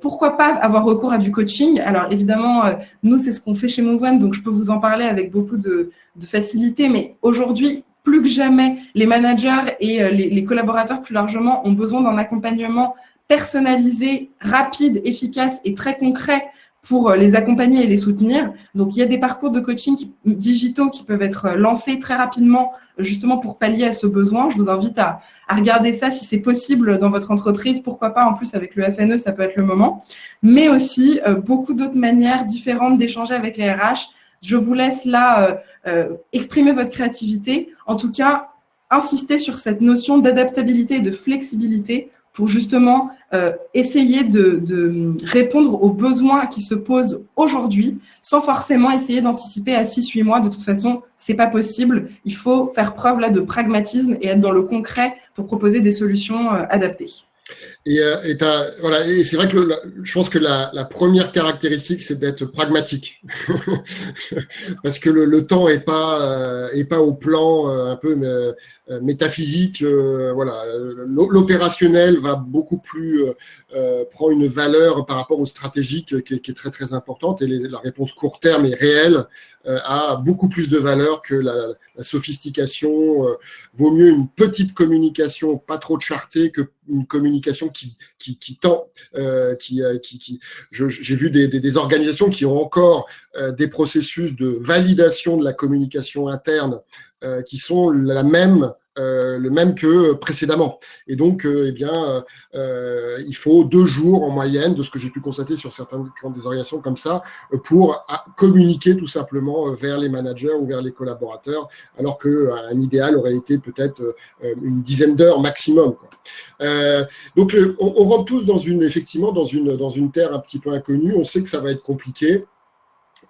Pourquoi pas avoir recours à du coaching? Alors évidemment, nous, c'est ce qu'on fait chez Move One, donc je peux vous en parler avec beaucoup de facilité, mais aujourd'hui, plus que jamais, les managers et les collaborateurs plus largement ont besoin d'un accompagnement personnalisé, rapide, efficace et très concret pour les accompagner et les soutenir. Donc, il y a des parcours de coaching digitaux qui peuvent être lancés très rapidement, justement pour pallier à ce besoin. Je vous invite à regarder ça si c'est possible dans votre entreprise. Pourquoi pas, en plus, avec le FNE, ça peut être le moment. Mais aussi, beaucoup d'autres manières différentes d'échanger avec les RH. Je vous laisse là exprimer votre créativité. En tout cas, insister sur cette notion d'adaptabilité et de flexibilité pour justement essayer de répondre aux besoins qui se posent aujourd'hui sans forcément essayer d'anticiper à 6-8 mois. De toute façon, c'est pas possible. Il faut faire preuve là de pragmatisme et être dans le concret pour proposer des solutions adaptées. Et c'est vrai que je pense que la première caractéristique, c'est d'être pragmatique, parce que le temps est pas au plan un peu métaphysique. Voilà, l'opérationnel va beaucoup plus prend une valeur par rapport au stratégique qui est très très importante, et la réponse court terme et réelle a beaucoup plus de valeur que la sophistication. Vaut mieux une petite communication, pas trop chartée, que une communication qui tend. J'ai vu des organisations qui ont encore des processus de validation de la communication interne qui sont le même que précédemment. Et donc, il faut 2 jours en moyenne, de ce que j'ai pu constater sur certaines des organisations comme ça, pour communiquer tout simplement vers les managers ou vers les collaborateurs, alors qu'un idéal aurait été peut-être une dizaine d'heures maximum, quoi. Donc, on rentre tous dans une terre un petit peu inconnue. On sait que ça va être compliqué.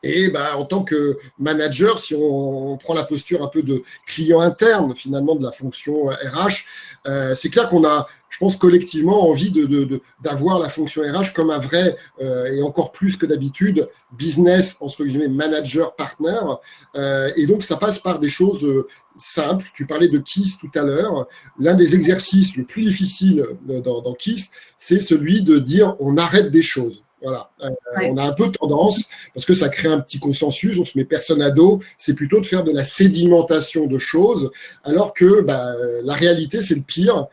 Et en tant que manager, si on prend la posture un peu de client interne finalement de la fonction RH, c'est clair qu'on a, je pense, collectivement envie d'avoir la fonction RH comme un vrai, et encore plus que d'habitude, business, entre guillemets, manager, partner. Et donc, ça passe par des choses simples. Tu parlais de KISS tout à l'heure. L'un des exercices le plus difficile dans KISS, c'est celui de dire on arrête des choses. Voilà, on a un peu tendance, parce que ça crée un petit consensus, on se met personne à dos, c'est plutôt de faire de la sédimentation de choses, alors que la réalité, c'est le pire.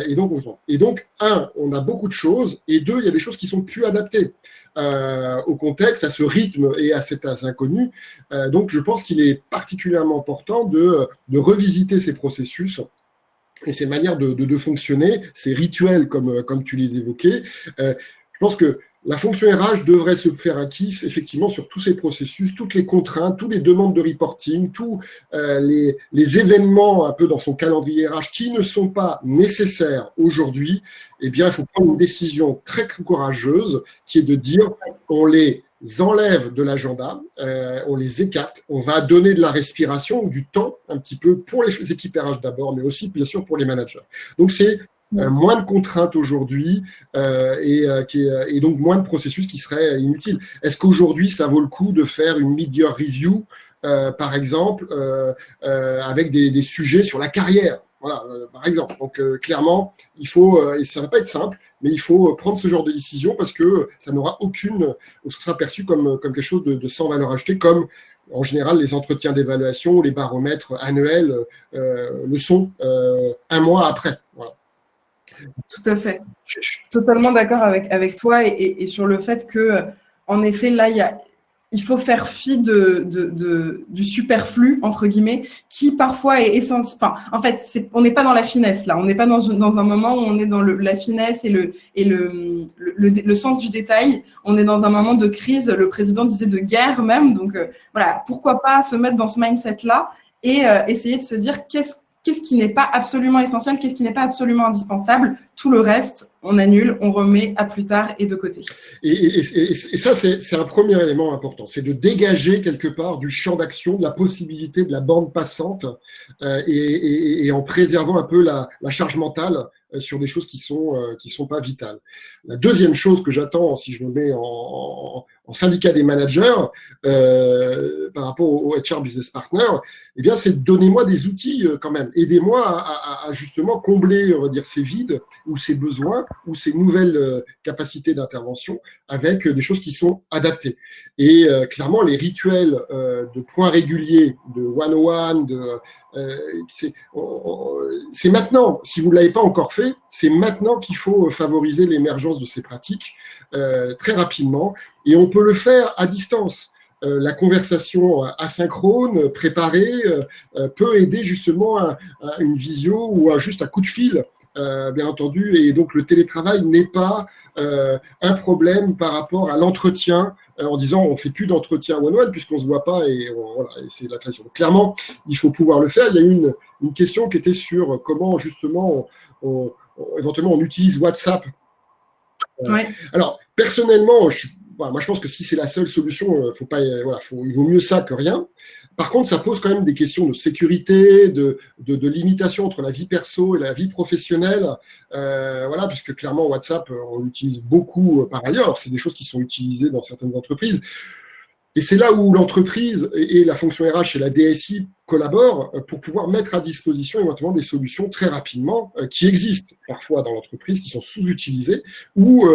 Et donc, on a beaucoup de choses, et 2, il y a des choses qui sont plus adaptées au contexte, à ce rythme et à cet inconnu. Donc, je pense qu'il est particulièrement important de revisiter ces processus et ces manières de fonctionner, ces rituels, comme tu les évoquais. Je pense que la fonction RH devrait se faire acquise effectivement sur tous ces processus, toutes les contraintes, toutes les demandes de reporting, tous les événements un peu dans son calendrier RH qui ne sont pas nécessaires aujourd'hui. Eh bien, il faut prendre une décision très courageuse qui est de dire on les enlève de l'agenda, on les écarte, on va donner de la respiration ou du temps un petit peu pour les équipes RH d'abord, mais aussi bien sûr pour les managers. Donc, c'est moins de contraintes aujourd'hui et donc moins de processus qui seraient inutiles. Est-ce qu'aujourd'hui, ça vaut le coup de faire une mid-year review, par exemple, avec des sujets sur la carrière? Voilà, par exemple. Donc, clairement, il faut, et ça ne va pas être simple, mais il faut prendre ce genre de décision parce que ça n'aura ce sera perçu comme quelque chose de sans valeur ajoutée, comme en général, les entretiens d'évaluation ou les baromètres annuels le sont un mois après. Voilà. Tout à fait. Je suis totalement d'accord avec toi et sur le fait que, en effet, là, il faut faire fi du superflu, entre guillemets, qui parfois est essentiel. Enfin, en fait, on n'est pas dans la finesse, là. On n'est pas dans un moment où on est dans la finesse et le sens du détail. On est dans un moment de crise. Le président disait de guerre même. Donc, voilà, pourquoi pas se mettre dans ce mindset-là et essayer de se dire qu'est-ce qui n'est pas absolument essentiel, qu'est-ce qui n'est pas absolument indispensable, Tout le reste, on annule, on remet à plus tard et de côté. Et ça, c'est un premier élément important, c'est de dégager quelque part du champ d'action, de la possibilité de la bande passante, et en préservant un peu la charge mentale sur des choses qui sont pas vitales. La deuxième chose que j'attends, si je me mets en syndicat des managers, par rapport au HR Business Partner, eh bien, c'est donnez-moi des outils quand même. Aidez-moi à justement combler, on va dire, ces vides ou ces besoins ou ces nouvelles capacités d'intervention avec des choses qui sont adaptées. Et clairement, les rituels de points réguliers, de one-on-one, c'est maintenant. Si vous ne l'avez pas encore fait, c'est maintenant qu'il faut favoriser l'émergence de ces pratiques très rapidement. Et on peut le faire à distance. La conversation asynchrone, préparée, peut aider justement à une visio ou à juste un coup de fil, bien entendu. Et donc, le télétravail n'est pas un problème par rapport à l'entretien, en disant on ne fait plus d'entretien one-one puisqu'on ne se voit pas et c'est la tradition. Donc, clairement, il faut pouvoir le faire. Il y a eu une question qui était sur comment justement éventuellement on utilise WhatsApp. Ouais. Alors, personnellement, moi, je pense que si c'est la seule solution, il vaut mieux ça que rien. Par contre, ça pose quand même des questions de sécurité, de limitation entre la vie perso et la vie professionnelle. Puisque clairement, WhatsApp, on l'utilise beaucoup par ailleurs. C'est des choses qui sont utilisées dans certaines entreprises. Et c'est là où l'entreprise et la fonction RH et la DSI collaborent pour pouvoir mettre à disposition éventuellement des solutions très rapidement qui existent parfois dans l'entreprise, qui sont sous-utilisées, ou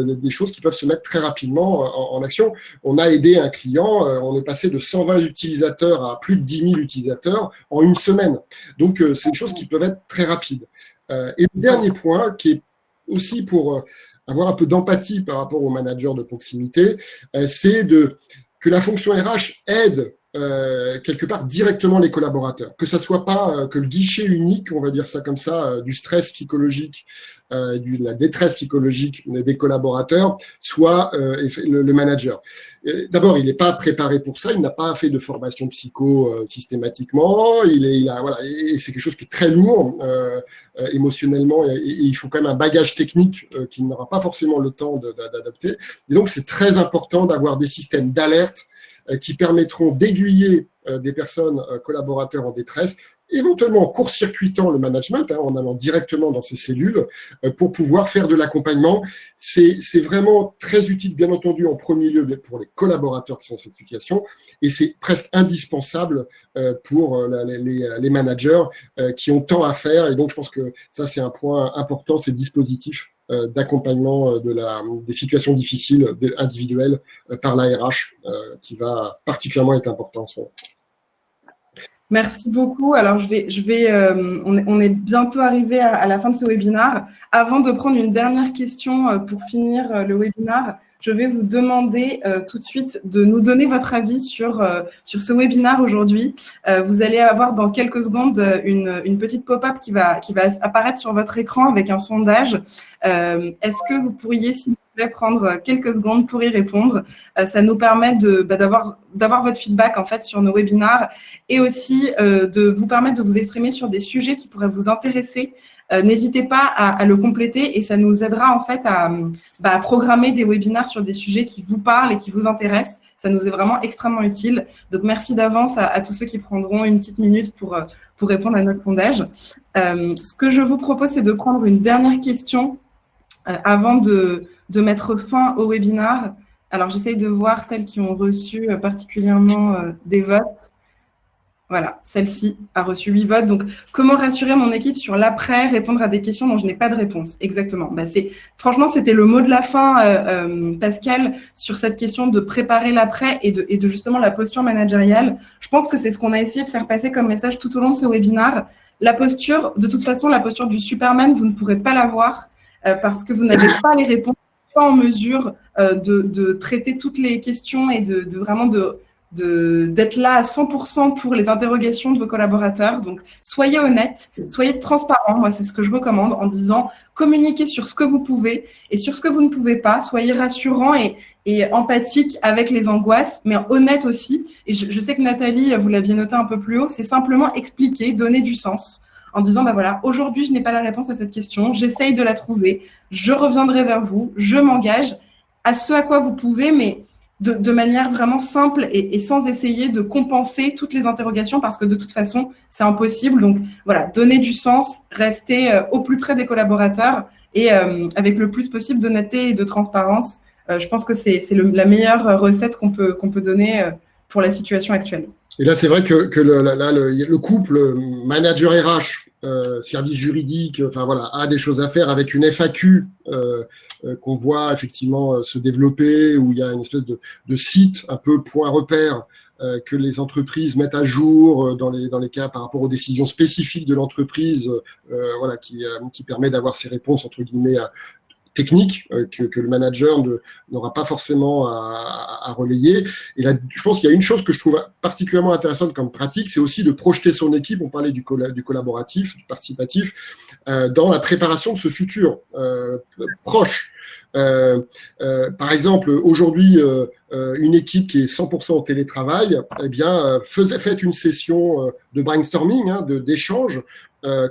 des choses qui peuvent se mettre très rapidement en action. On a aidé un client, on est passé de 120 utilisateurs à plus de 10 000 utilisateurs en une semaine. Donc, c'est des choses qui peuvent être très rapides. Et le dernier point, qui est aussi pour avoir un peu d'empathie par rapport aux managers de proximité, c'est que la fonction RH aide quelque part directement les collaborateurs, que ça soit pas que le guichet unique, on va dire ça comme ça, du stress psychologique, de la détresse psychologique des collaborateurs, soit le manager. D'abord, il n'est pas préparé pour ça, il n'a pas fait de formation psycho systématiquement, et c'est quelque chose qui est très lourd émotionnellement, et il faut quand même un bagage technique qu'il n'aura pas forcément le temps d'adapter. Et donc, c'est très important d'avoir des systèmes d'alerte qui permettront d'aiguiller des personnes collaborateurs en détresse, éventuellement en court-circuitant le management, en allant directement dans ces cellules pour pouvoir faire de l'accompagnement. C'est vraiment très utile, bien entendu, en premier lieu pour les collaborateurs qui sont dans cette situation, et c'est presque indispensable pour les managers qui ont tant à faire. Et donc, je pense que ça, c'est un point important, ces dispositifs d'accompagnement des situations difficiles individuelles par la RH qui va particulièrement être important en ce moment. Merci beaucoup. Alors, on est bientôt arrivé à la fin de ce webinaire. Avant de prendre une dernière question pour finir le webinaire, je vais vous demander tout de suite de nous donner votre avis sur ce webinaire aujourd'hui. Vous allez avoir dans quelques secondes une petite pop-up qui va apparaître sur votre écran avec un sondage. Est-ce que vous pourriez, s'il vous plaît, prendre quelques secondes pour y répondre? Ça nous permet d'avoir votre feedback en fait sur nos webinaires et aussi de vous permettre de vous exprimer sur des sujets qui pourraient vous intéresser. N'hésitez pas à le compléter et ça nous aidera en fait à programmer des webinaires sur des sujets qui vous parlent et qui vous intéressent. Ça nous est vraiment extrêmement utile. Donc, merci d'avance à tous ceux qui prendront une petite minute pour répondre à notre sondage. Ce que je vous propose, c'est de prendre une dernière question avant de mettre fin au webinaire. Alors, j'essaye de voir celles qui ont reçu particulièrement des votes. Voilà, celle-ci a reçu 8 votes. Donc, comment rassurer mon équipe sur l'après, répondre à des questions dont je n'ai pas de réponse? Exactement. Franchement, c'était le mot de la fin, Pascal, sur cette question de préparer l'après et de justement la posture managériale. Je pense que c'est ce qu'on a essayé de faire passer comme message tout au long de ce webinaire. La posture, de toute façon, la posture du Superman, vous ne pourrez pas l'avoir parce que vous n'avez pas les réponses, pas en mesure de traiter toutes les questions et d'être là à 100% pour les interrogations de vos collaborateurs. Donc, soyez honnêtes, soyez transparents. Moi, c'est ce que je recommande en disant communiquez sur ce que vous pouvez et sur ce que vous ne pouvez pas. Soyez rassurants et empathiques avec les angoisses, mais honnêtes aussi. Et je sais que Nathalie, vous l'aviez noté un peu plus haut, c'est simplement expliquer, donner du sens. en disant, bah voilà, aujourd'hui, je n'ai pas la réponse à cette question, j'essaye de la trouver, je reviendrai vers vous, je m'engage à ce à quoi vous pouvez, mais de manière vraiment simple et sans essayer de compenser toutes les interrogations parce que de toute façon, c'est impossible. Donc voilà, donner du sens, rester au plus près des collaborateurs et avec le plus possible d'honnêteté et de transparence. Je pense que c'est la meilleure recette qu'on peut donner pour la situation actuelle. Et là, c'est vrai que le couple manager RH, service juridique, enfin voilà, a des choses à faire avec une FAQ qu'on voit effectivement se développer, où il y a une espèce de site un peu point repère que les entreprises mettent à jour dans les cas par rapport aux décisions spécifiques de l'entreprise, voilà, qui permet d'avoir ces réponses entre guillemets technique que le manager n'aura pas forcément à relayer. Et là, je pense qu'il y a une chose que je trouve particulièrement intéressante comme pratique, c'est aussi de projeter son équipe, on parlait du collaboratif, du participatif, dans la préparation de ce futur proche. Par exemple, aujourd'hui, une équipe qui est 100% en télétravail, eh bien, faites une session de brainstorming, d'échange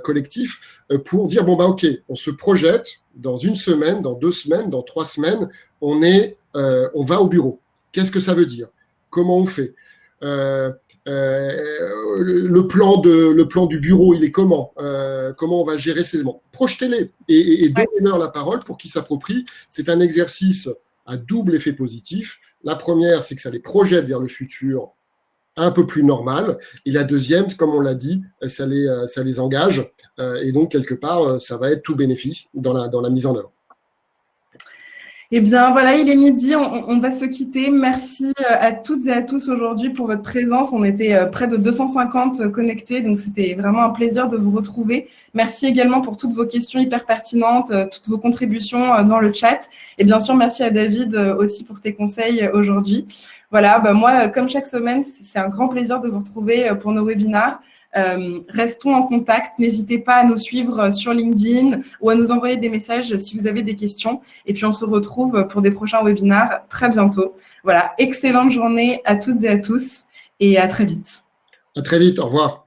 collectif pour dire, bon, bah, ok, on se projette dans une semaine, dans 2 semaines, dans 3 semaines, on va au bureau. Qu'est-ce que ça veut dire? Comment on fait? Le plan du bureau, il est comment? Comment on va gérer ces éléments? Projetez-les et donnez-leur la parole pour qu'ils s'approprient. C'est un exercice à double effet positif. La première, c'est que ça les projette vers le futur un peu plus normal. Et la deuxième, comme on l'a dit, ça les engage. Et donc, quelque part, ça va être tout bénéfice dans la mise en œuvre. Eh bien, voilà, il est midi, on va se quitter. Merci à toutes et à tous aujourd'hui pour votre présence. On était près de 250 connectés, donc c'était vraiment un plaisir de vous retrouver. Merci également pour toutes vos questions hyper pertinentes, toutes vos contributions dans le chat. Et bien sûr, merci à David aussi pour tes conseils aujourd'hui. Voilà, bah moi, comme chaque semaine, c'est un grand plaisir de vous retrouver pour nos webinars. Restons en contact, n'hésitez pas à nous suivre sur LinkedIn ou à nous envoyer des messages si vous avez des questions. Et puis, on se retrouve pour des prochains webinars très bientôt. Voilà, excellente journée à toutes et à tous et à très vite. À très vite, au revoir.